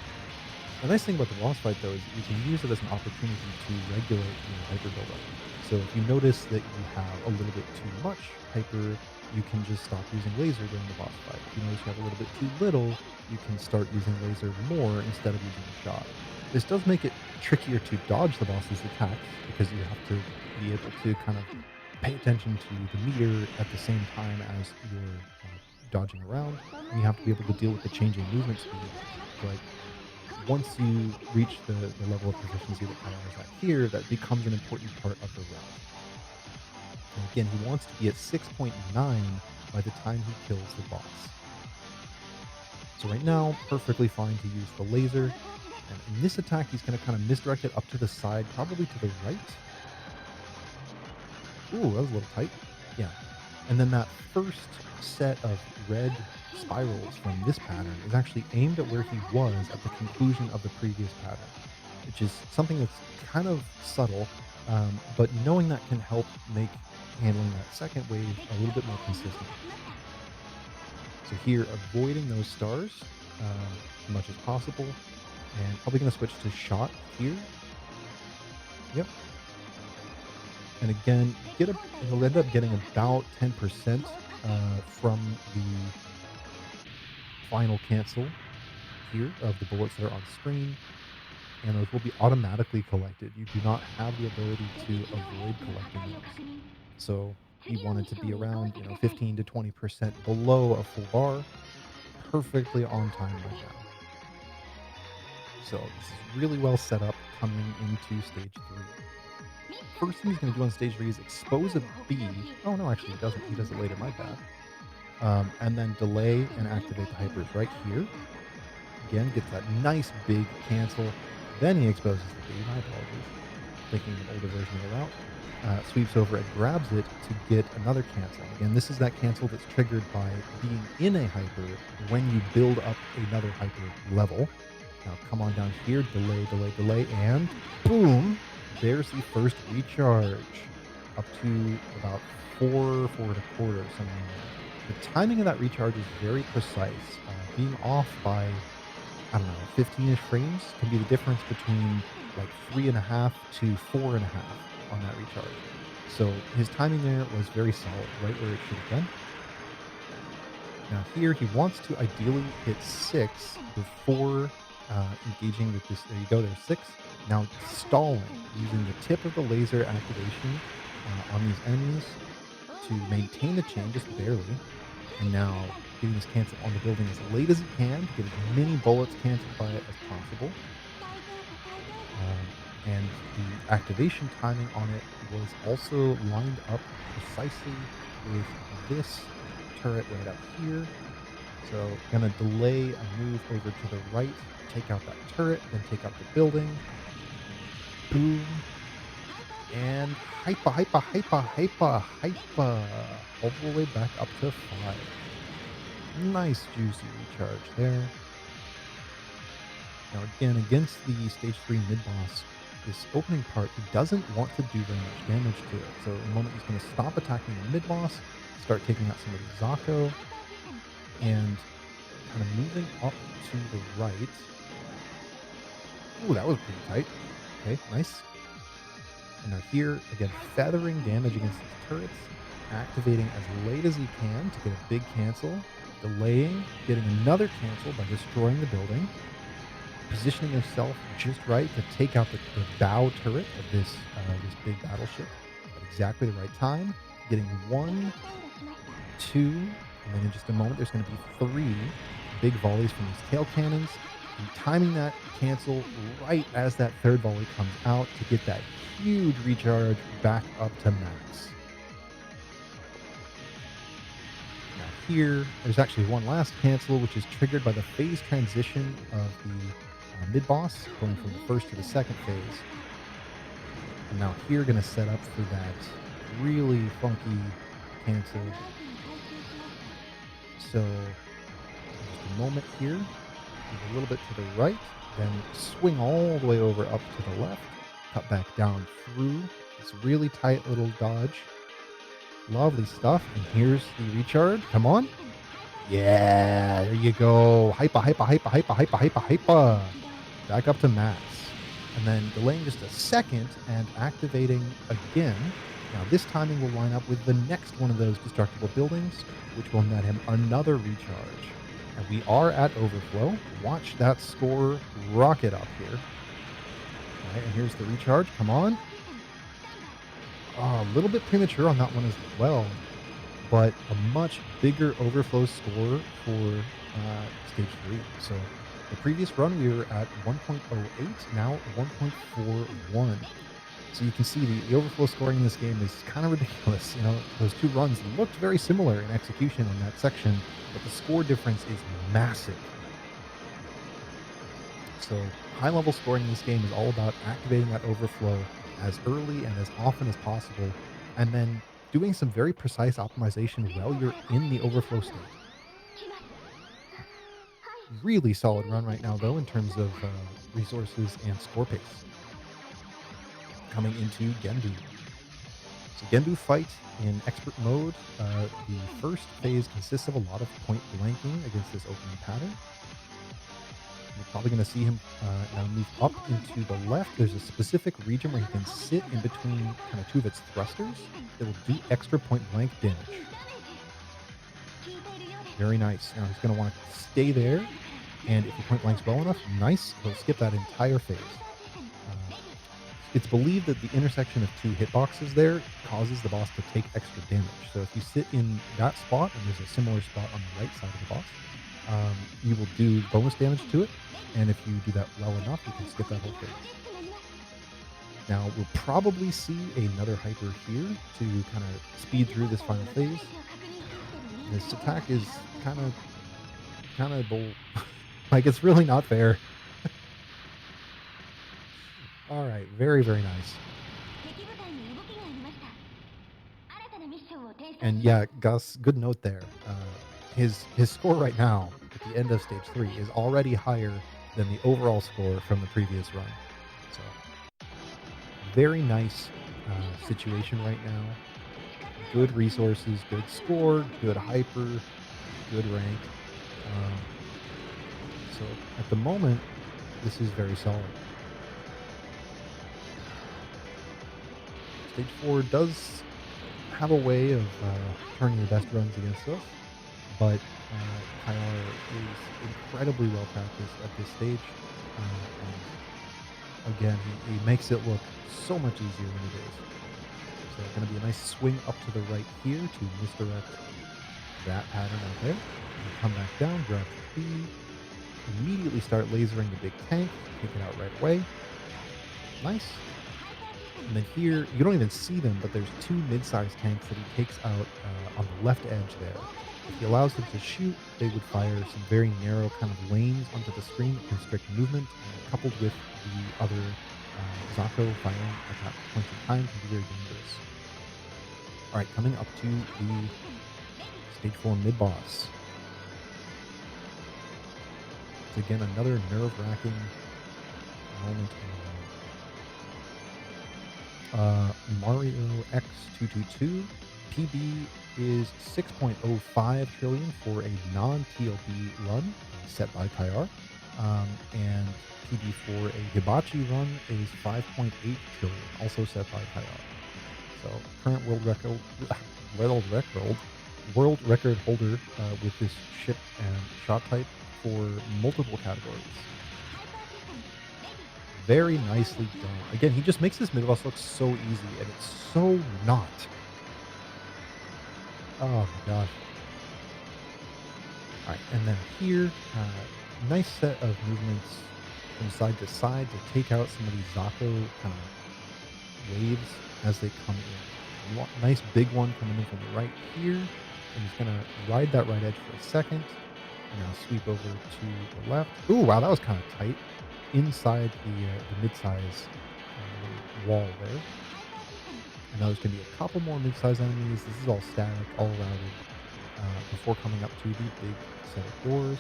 The nice thing about the boss fight, though, is that you can use it as an opportunity to regulate your hyper buildup. So if you notice that you have a little bit too much hyper, you can just stop using laser during the boss fight. If you notice you have a little bit too little, you can start using laser more instead of using the shot. This does make it trickier to dodge the boss's attacks because you have to be able to kind of pay attention to the meter at the same time as you're dodging around, and you have to be able to deal with the changing movement speed. But once you reach the level of proficiency that Kyle is at here, that becomes an important part of the route. And again, he wants to be at 6.9 by the time he kills the boss. So right now, perfectly fine to use the laser. And in this attack, he's going to kind of misdirect it up to the side, probably to the right. Ooh, that was a little tight. Yeah. And then that first set of red spirals from this pattern is actually aimed at where he was at the conclusion of the previous pattern, which is something that's kind of subtle, but knowing that can help make handling that second wave a little bit more consistent. So here, avoiding those stars as much as possible, and probably going to switch to shot here. Yep. And again, he'll end up getting about 10% from the final cancel here of the bullets that are on screen, and those will be automatically collected. You do not have the ability to avoid collecting those. So he wanted to be around, 15 to 20% below a full bar, perfectly on time right now. So this is really well set up coming into stage 3. First thing he's going to do on stage 3 is expose a B. Oh, no, actually, he doesn't. He does it later. My bad. And then delay and activate the hypers right here. Again, gets that nice big cancel. Then he exposes the B. My apologies. Taking an older version of the route. Sweeps over and grabs it to get another cancel. Again, this is that cancel that's triggered by being in a hyper when you build up another hyper level. Now come on down here, delay, delay, delay, and boom! There's the first recharge. Up to about 4.25, something like that. The timing of that recharge is very precise. Being off by, I don't know, 15-ish frames can be the difference between like 3.5 to 4.5 on that recharge. So his timing there was very solid, right where it should have been. Now here he wants to ideally hit 6 before engaging with this. There you go, there's 6. Now stalling using the tip of the laser activation on these enemies to maintain the chain just barely, and now getting this cancel on the building as late as he can to get as many bullets canceled by it as possible. And the activation timing on it was also lined up precisely with this turret right up here. So gonna delay a move over to the right, take out that turret, then take out the building. Boom. And hypa. All the way back up to 5. Nice juicy recharge there. Now again, against the stage 3 mid-boss, this opening part, he doesn't want to do very much damage to it. So in a moment, he's going to stop attacking the mid-boss, start taking out some of the Zako, and kind of moving up to the right. Ooh, that was pretty tight. Okay, nice. And now here, again, feathering damage against these turrets, activating as late as he can to get a big cancel, delaying, getting another cancel by destroying the building, positioning himself just right to take out the bow turret of this big battleship at exactly the right time, getting 1, 2, and then in just a moment there's going to be 3 big volleys from these tail cannons, and timing that cancel right as that third volley comes out to get that huge recharge back up to max. Now here, there's actually one last cancel, which is triggered by the phase transition of the mid-boss, going from the first to the second phase. And now here, going to set up for that really funky cancel. So, in just a moment here, move a little bit to the right, then swing all the way over up to the left, cut back down through this really tight little dodge. Lovely stuff. And here's the recharge. Come on. Yeah, there you go. Hypa. Back up to max. And then delaying just a second and activating again. Now this timing will line up with the next one of those destructible buildings, which will net him another recharge. And we are at overflow. Watch that score rocket up here. All right, and here's the recharge. Come on. Oh, a little bit premature on that one as well, but a much bigger overflow score for stage 3. So the previous run we were at 1.08, now 1.41. So you can see the overflow scoring in this game is kind of ridiculous. You know, those two runs looked very similar in execution in that section, but the score difference is massive. So high level scoring in this game is all about activating that overflow as early and as often as possible, and then doing some very precise optimization while you're in the overflow state. Really solid run right now, though, in terms of resources and score pace. Coming into Genbu. So Genbu fight in expert mode. The first phase consists of a lot of point blanking against this opening pattern. You're probably going to see him now move up into the left. There's a specific region where he can sit in between kind of two of its thrusters that will do extra point blank damage. Very nice. Now he's going to want to stay there, and if he point blanks well enough, nice, he'll skip that entire phase. It's believed that the intersection of two hitboxes there causes the boss to take extra damage. So if you sit in that spot, and there's a similar spot on the right side of the boss, you will do bonus damage to it, and if you do that well enough, you can skip that whole phase. Now, we'll probably see another hyper here to kind of speed through this final phase. This attack is kind of bull. Like, it's really not fair. All right, very, very nice. And yeah, Gus, good note there. His score right now at the end of stage 3 is already higher than the overall score from the previous run. So very nice situation right now. Good resources, good score, good hyper, good rank. So at the moment, this is very solid. Stage 4 does have a way of turning the best runs against us, but Kaiar is incredibly well practiced at this stage. And again, he makes it look so much easier than it is. So going to be a nice swing up to the right here to misdirect that pattern out there. And come back down, grab the B, immediately start lasering the big tank, take it out right away. Nice. And then here, you don't even see them, but there's two mid-sized tanks that he takes out on the left edge there. If he allows them to shoot, they would fire some very narrow kind of lanes onto the screen that constrict movement, and coupled with the other Zato firing at that point in time can be very dangerous. All right, coming up to the Stage 4 mid-boss. It's again another nerve-wracking moment in Mario X222. PB is 6.05 trillion for a non-TLB run set by Kayar. And PB for a Hibachi run is 5.8 trillion, also set by Kayar. So current world record holder with this ship and shot type for multiple categories. Very nicely done. Again, he just makes this mid-boss look so easy, and it's so not. Oh my gosh. All right, and then here, nice set of movements from side to side to take out some of these Zato kind of waves as they come in. Nice big one coming in from the right here, and he's gonna ride that right edge for a second, and now sweep over to the left. Ooh, wow, that was kind of tight. Inside the mid-size wall there. And now there's going to be a couple more mid-size enemies. This is all static, all routed, before coming up to the big set of doors.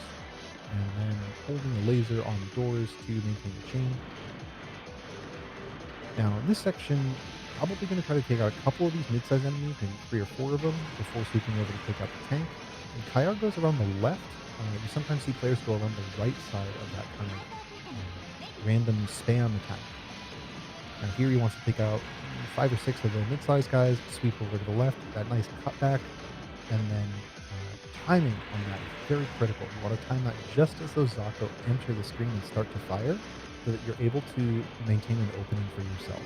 And then holding a laser on the doors to maintain the chain. Now, in this section, probably going to try to take out a couple of these mid-size enemies, maybe 3 or 4 of them, before sweeping over to take out the tank. And Kayar goes around the left. You sometimes see players go around the right side of that kind of random spam attack. Now here he wants to take out 5 or 6 of the mid-sized guys, sweep over to the left, that nice cutback, and then timing on that is very critical. You want to time that just as those Zato enter the screen and start to fire, so that you're able to maintain an opening for yourself.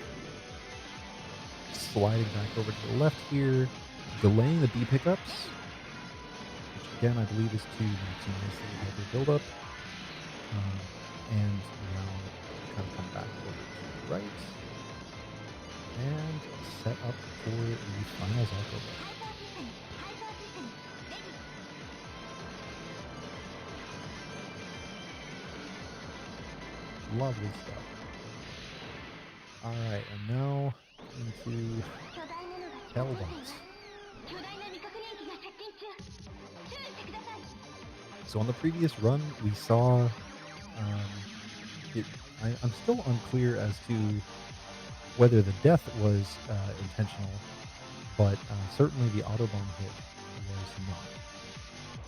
Sliding back over to the left here, delaying the B pickups, which again I believe is to maximize the hyper buildup. And now kind of come back over to the right and set up for the final Zato rush. Lovely stuff. Alright, and now into Hellbots. So on the previous run, we saw I'm still unclear as to whether the death was intentional, but certainly the autobomb hit was not. So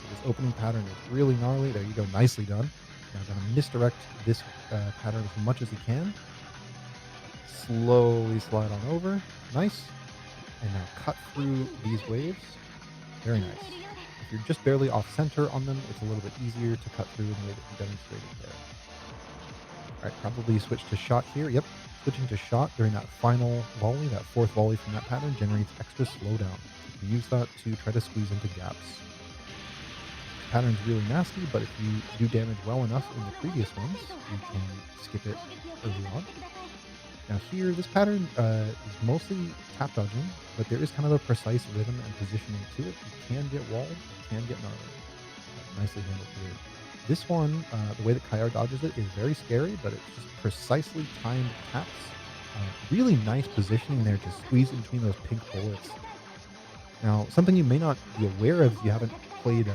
this opening pattern is really gnarly. There you go, nicely done. Now I'm going to misdirect this pattern as much as he can. Slowly slide on over. Nice. And now cut through these waves. Very nice. If you're just barely off center on them, it's a little bit easier to cut through in the way that he demonstrated there. All right, probably switch to shot here. Yep, switching to shot during that final volley, that 4th volley from that pattern generates extra slowdown. You can use that to try to squeeze into gaps. The pattern's really nasty, but if you do damage well enough in the previous ones, you can skip it early on. Now here, this pattern is mostly tap dodging, but there is kind of a precise rhythm and positioning to it. You can get walled, you can get gnarly. Nicely handled here. This one, the way that Kayar dodges it is very scary, but it's just precisely timed taps. Really nice positioning there to squeeze in between those pink bullets. Now, something you may not be aware of if you haven't played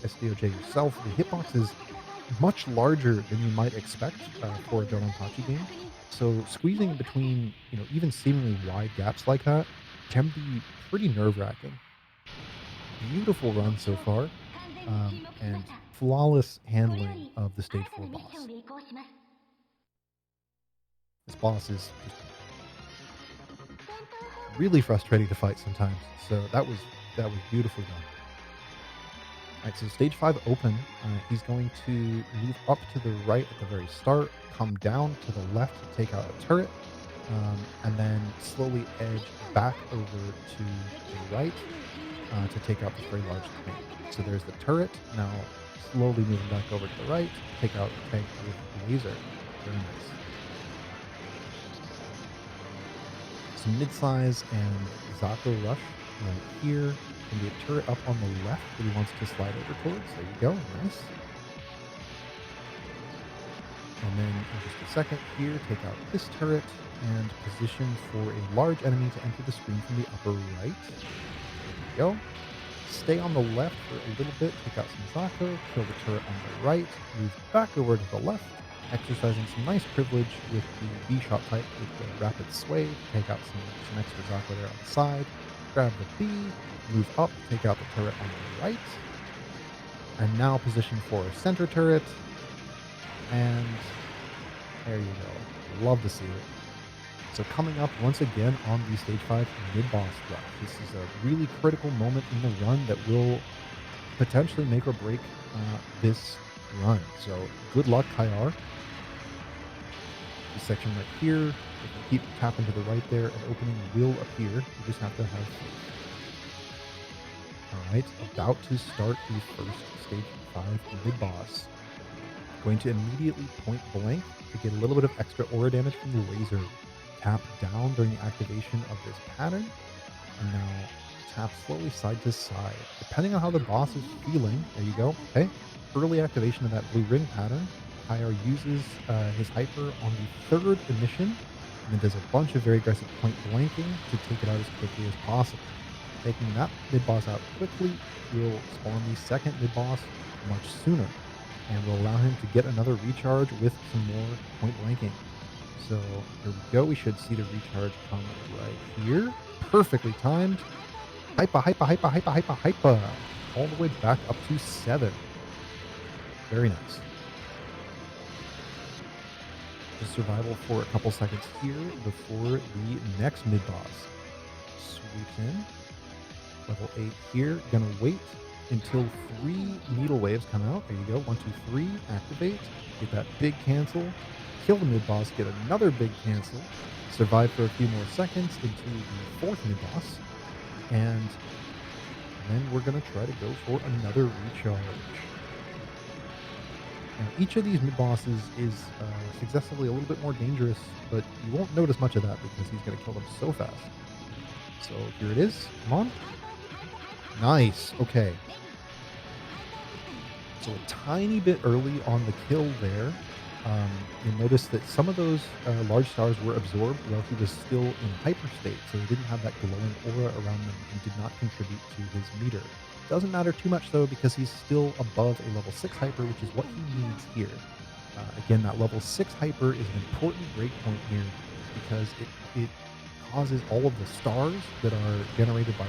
SDOJ yourself, the hitbox is much larger than you might expect for a Dononpachi game. So squeezing between, even seemingly wide gaps like that can be pretty nerve-wracking. Beautiful run so far, and flawless handling of the Stage 4 boss. This boss is just really frustrating to fight sometimes, so that was beautifully done. All right, so Stage 5 open, he's going to move up to the right at the very start, come down to the left to take out a turret, and then slowly edge back over to the right to take out this very large tank. So there's the turret. Now slowly moving back over to the right, take out the tank with laser. Very nice. Some mid-size and Zako Rush right here. Can be a turret up on the left that he wants to slide over towards. There you go. Nice. And then in just a second here, take out this turret and position for a large enemy to enter the screen from the upper right. There we go. Stay on the left for a little bit, take out some Zako, kill the turret on the right, move back over to the left, exercising some nice privilege with the B-shot type with the rapid sway, take out some extra Zako there on the side, grab the B, move up, take out the turret on the right, and now position for a center turret, and there you go. Love to see it. So coming up once again on the Stage 5 mid-boss rush. This is a really critical moment in the run that will potentially make or break this run. So good luck, Kayar. This section right here, if you keep tapping to the right there, an opening will appear. You just have to have faith. All right, about to start the first Stage 5 mid-boss. Going to immediately point blank to get a little bit of extra aura damage from the laser. Tap down during the activation of this pattern, and now tap slowly side to side. Depending on how the boss is feeling, there you go. Okay, early activation of that blue ring pattern. Kayar uses his hyper on the third emission, and then does a bunch of very aggressive point blanking to take it out as quickly as possible. Taking that mid-boss out quickly will spawn the second mid-boss much sooner, and will allow him to get another recharge with some more point blanking. So here we go. We should see the recharge come right here. Perfectly timed. Hypa, hypa, hypa, hypa, hypa, hypa. All the way back up to 7. Very nice. Just survival for a couple seconds here before the next mid-boss. Sweeps in. Level 8 here. Gonna wait until 3 needle waves come out. There you go. 1, 2, 3. Activate. Get that big cancel. Kill the mid-boss, get another big cancel, survive for a few more seconds into the 4th mid-boss, and then we're going to try to go for another recharge. Now, each of these mid-bosses is successively a little bit more dangerous, but you won't notice much of that because he's going to kill them so fast. So here it is. Come on. Nice. Okay. So a tiny bit early on the kill there. You'll notice that some of those large stars were absorbed while he was still in hyperstate, so he didn't have that glowing aura around them and did not contribute to his meter. Doesn't matter too much though, because he's still above a level 6 hyper, which is what he needs here. Again, that level 6 hyper is an important breakpoint here because it causes all of the stars that are generated by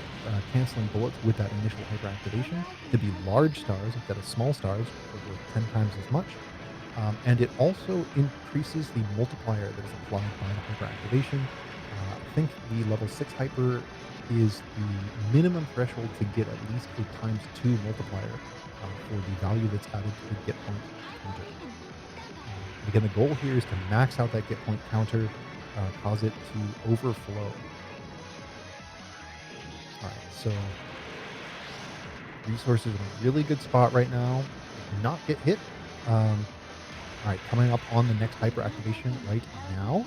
canceling bullets with that initial hyper activation to be large stars instead of small stars, over 10 times as much. And it also increases the multiplier that is applied by the hyper activation. I think the level 6 hyper is the minimum threshold to get at least a ×2 multiplier for the value that's added to the get point counter. Again, the goal here is to max out that get point counter, cause it to overflow. All right, so resources in a really good spot right now. Do not get hit. All right, coming up on the next hyper activation right now.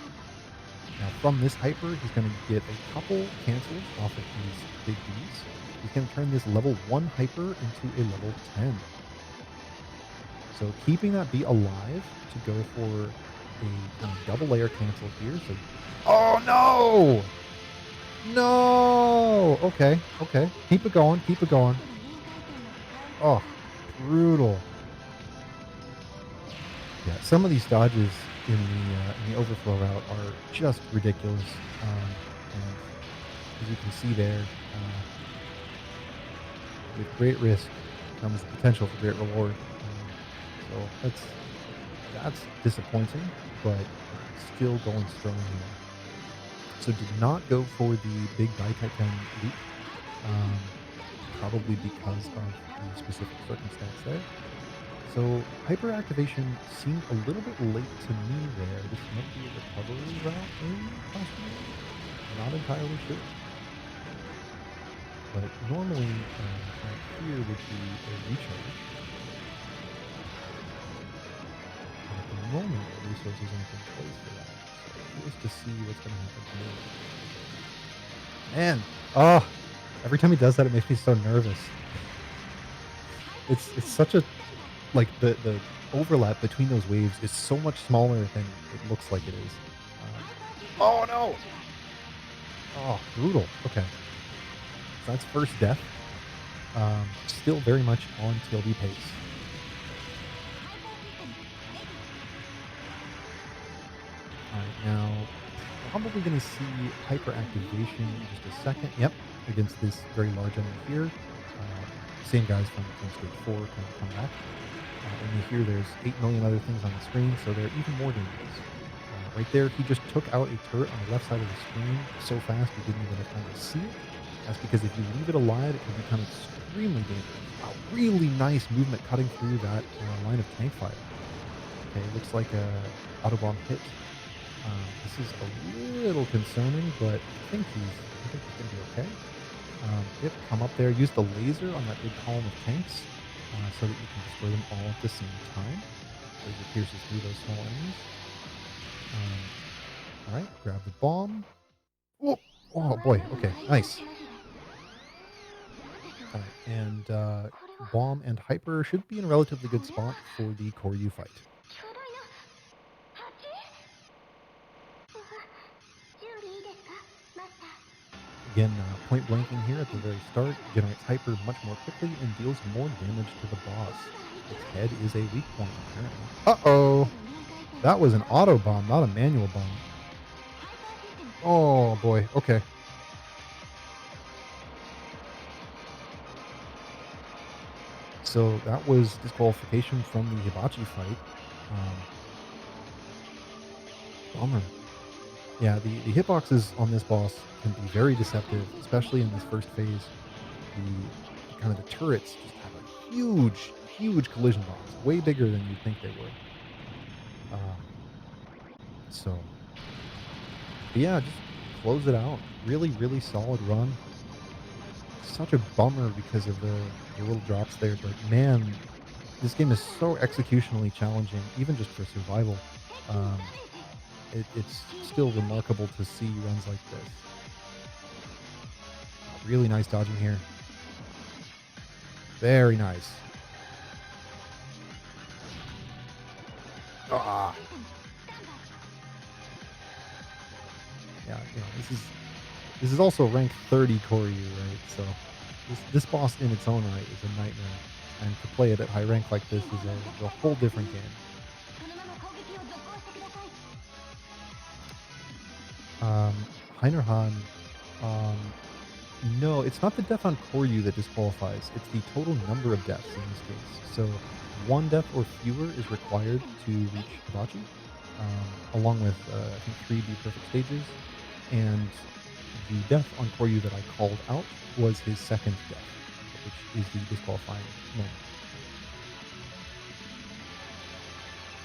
Now from this hyper, he's going to get a couple cancels off of these big Bs. He's going to turn this level 1 hyper into a level 10. So keeping that B alive to go for a kind of double layer cancel here. So, oh no! No! Okay, okay. Keep it going, keep it going. Oh, brutal. Yeah, some of these dodges in the overflow route are just ridiculous, and as you can see there, with great risk comes the potential for great reward. So that's disappointing, but still going strong here. So did not go for the big Daitaiken loop, probably because of the specific circumstance there. So hyperactivation seemed a little bit late to me there. This might be a recovery route, maybe, possibly. Not entirely sure. But normally, right here would be a recharge. And at the moment, resources aren't in place for that. So curious to see what's going to happen here. Man, oh, every time he does that, it makes me so nervous. It's such a like the overlap between those waves is so much smaller than it looks like it is. Um, oh no! Oh, brutal. Okay, so that's first death. Still very much on TLD pace. All right, now probably going to see hyperactivation in just a second. Yep, against this very large enemy here. Same guys from stage four kind of come back. Only here there's 8 million other things on the screen, so they're even more dangerous. Right there, he just took out a turret on the left side of the screen so fast we didn't even have time to see it. That's because if you leave it alive, it can become extremely dangerous. Wow, really nice movement cutting through that line of tank fire. Okay, looks like a autobomb hit. This is a little concerning, but I think he's gonna be okay. Yep, come up there, use the laser on that big column of tanks so that you can destroy them all at the same time. Laser pierces through those small enemies. Um, all right, grab the bomb. Oh, oh boy. Okay, nice. All right, and bomb and hyper should be in a relatively good spot for the Koryu fight. Again, point blanking here at the very start generates hyper much more quickly and deals more damage to the boss. Its head is a weak point, apparently. Uh-oh! That was an auto bomb, not a manual bomb. Oh boy. Okay. So that was disqualification from the Hibachi fight. Um, Bummer. Yeah, the hitboxes on this boss can be very deceptive, especially in this first phase. The kind of the turrets just have a huge collision box, way bigger than you'd think they would. Um, so but yeah, just close it out. Really solid run. Such a bummer because of the little drops there, but man, this game is so executionally challenging, even just for survival. Um, it's still remarkable to see runs like this. Really nice dodging here. Very nice. Ah, yeah, this is also rank 30 Koryu, right? So this boss in its own right is a nightmare, and to play it at high rank like this is a whole different game. Heinerhan, um, no, it's not the death on Koryu that disqualifies. It's the total number of deaths in this case. So one death or fewer is required to reach Hibachi, along with I think three Be Perfect stages. And the death on Koryu that I called out was his second death, which is the disqualifying moment.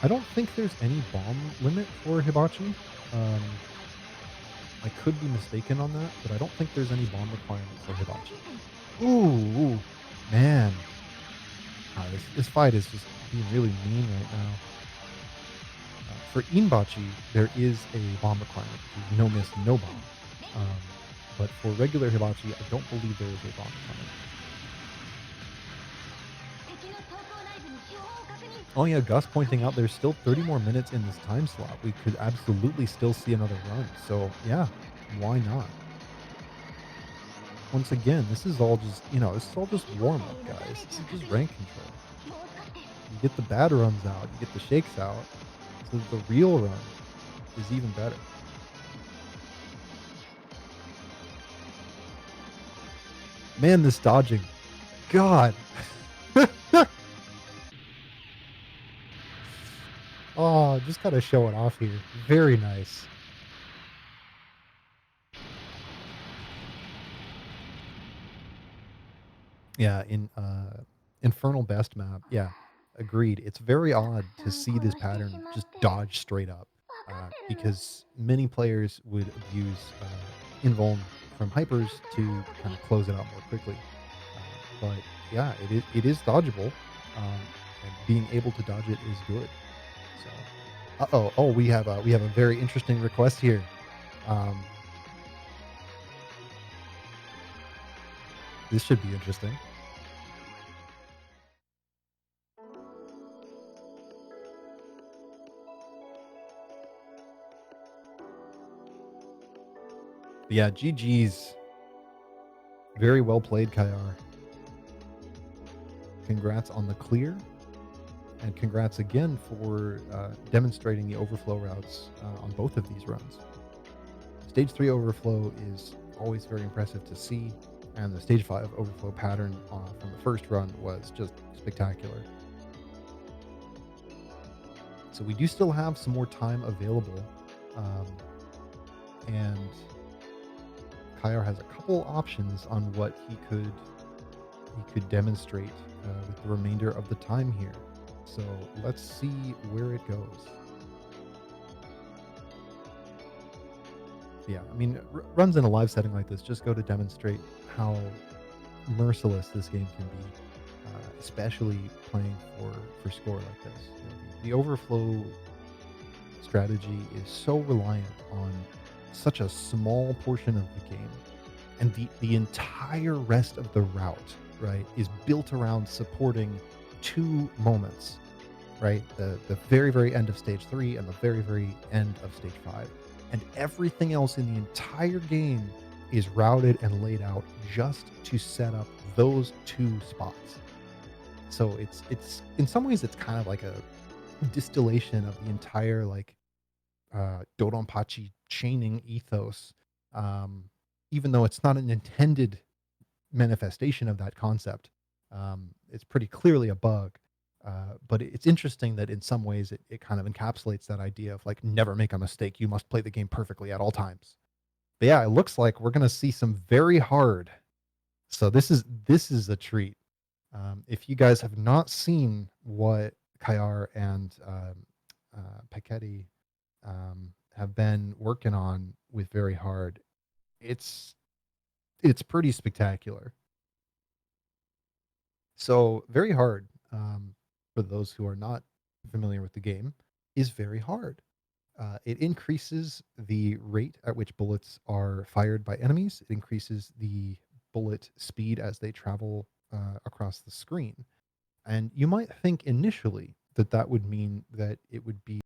I don't think there's any bomb limit for Hibachi. Um, I could be mistaken on that, but I don't think there's any bomb requirement for Hibachi. Ooh, man. This fight is just being really mean right now. For Inbachi, there is a bomb requirement, which is no miss, no bomb. But for regular Hibachi, I don't believe there is a bomb requirement. Oh yeah, Gus pointing out there's still 30 more minutes in this time slot. We could absolutely still see another run. So yeah, why not? Once again, this is all just, this is all just warm up, guys. This is just rank control. You get the bad runs out, you get the shakes out, so the real run is even better. Man, this dodging. God. Oh, just gotta show it off here. Very nice. Yeah, in Infernal Best map. Yeah. Agreed. It's very odd to 旦see this 殺してし pattern まっ just て。わか dodge straight up, ってるの？ because many players would abuse invuln from hypers なん to か kind 早 of く close it out more quickly. But yeah, it is dodgeable, and being able to dodge it is good. So, oh, we have a very interesting request here. Um, this should be interesting. But yeah, GG's. Very well played, Kayar. Congrats on the clear, and congrats again for demonstrating the overflow routes on both of these runs. Stage 3 overflow is always very impressive to see, and the Stage 5 overflow pattern from the first run was just spectacular. So we do still have some more time available, and Kayar has a couple options on what he could demonstrate with the remainder of the time here. So let's see where it goes. Yeah, I mean, runs in a live setting like this just go to demonstrate how merciless this game can be, especially playing for score like this. You know, the overflow strategy is so reliant on such a small portion of the game, and the entire rest of the route, right, is built around supporting two moments, right? The very, very end of stage 3 and the very, very end of stage 5. And everything else in the entire game is routed and laid out just to set up those two spots. So it's in some ways it's kind of like a distillation of the entire like Dodonpachi chaining ethos. Um, Even though it's not an intended manifestation of that concept. It's pretty clearly a bug. But it's interesting that in some ways it kind of encapsulates that idea of like never make a mistake. You must play the game perfectly at all times. But yeah, it looks like we're gonna see some very hard. So this is a treat. If you guys have not seen what Kayar and Pachetti have been working on with very hard, it's it's pretty spectacular. So very hard, for those who are not familiar with the game, is very hard. It increases the rate at which bullets are fired by enemies. It increases the bullet speed as they travel across the screen. And you might think initially that that would mean that it would be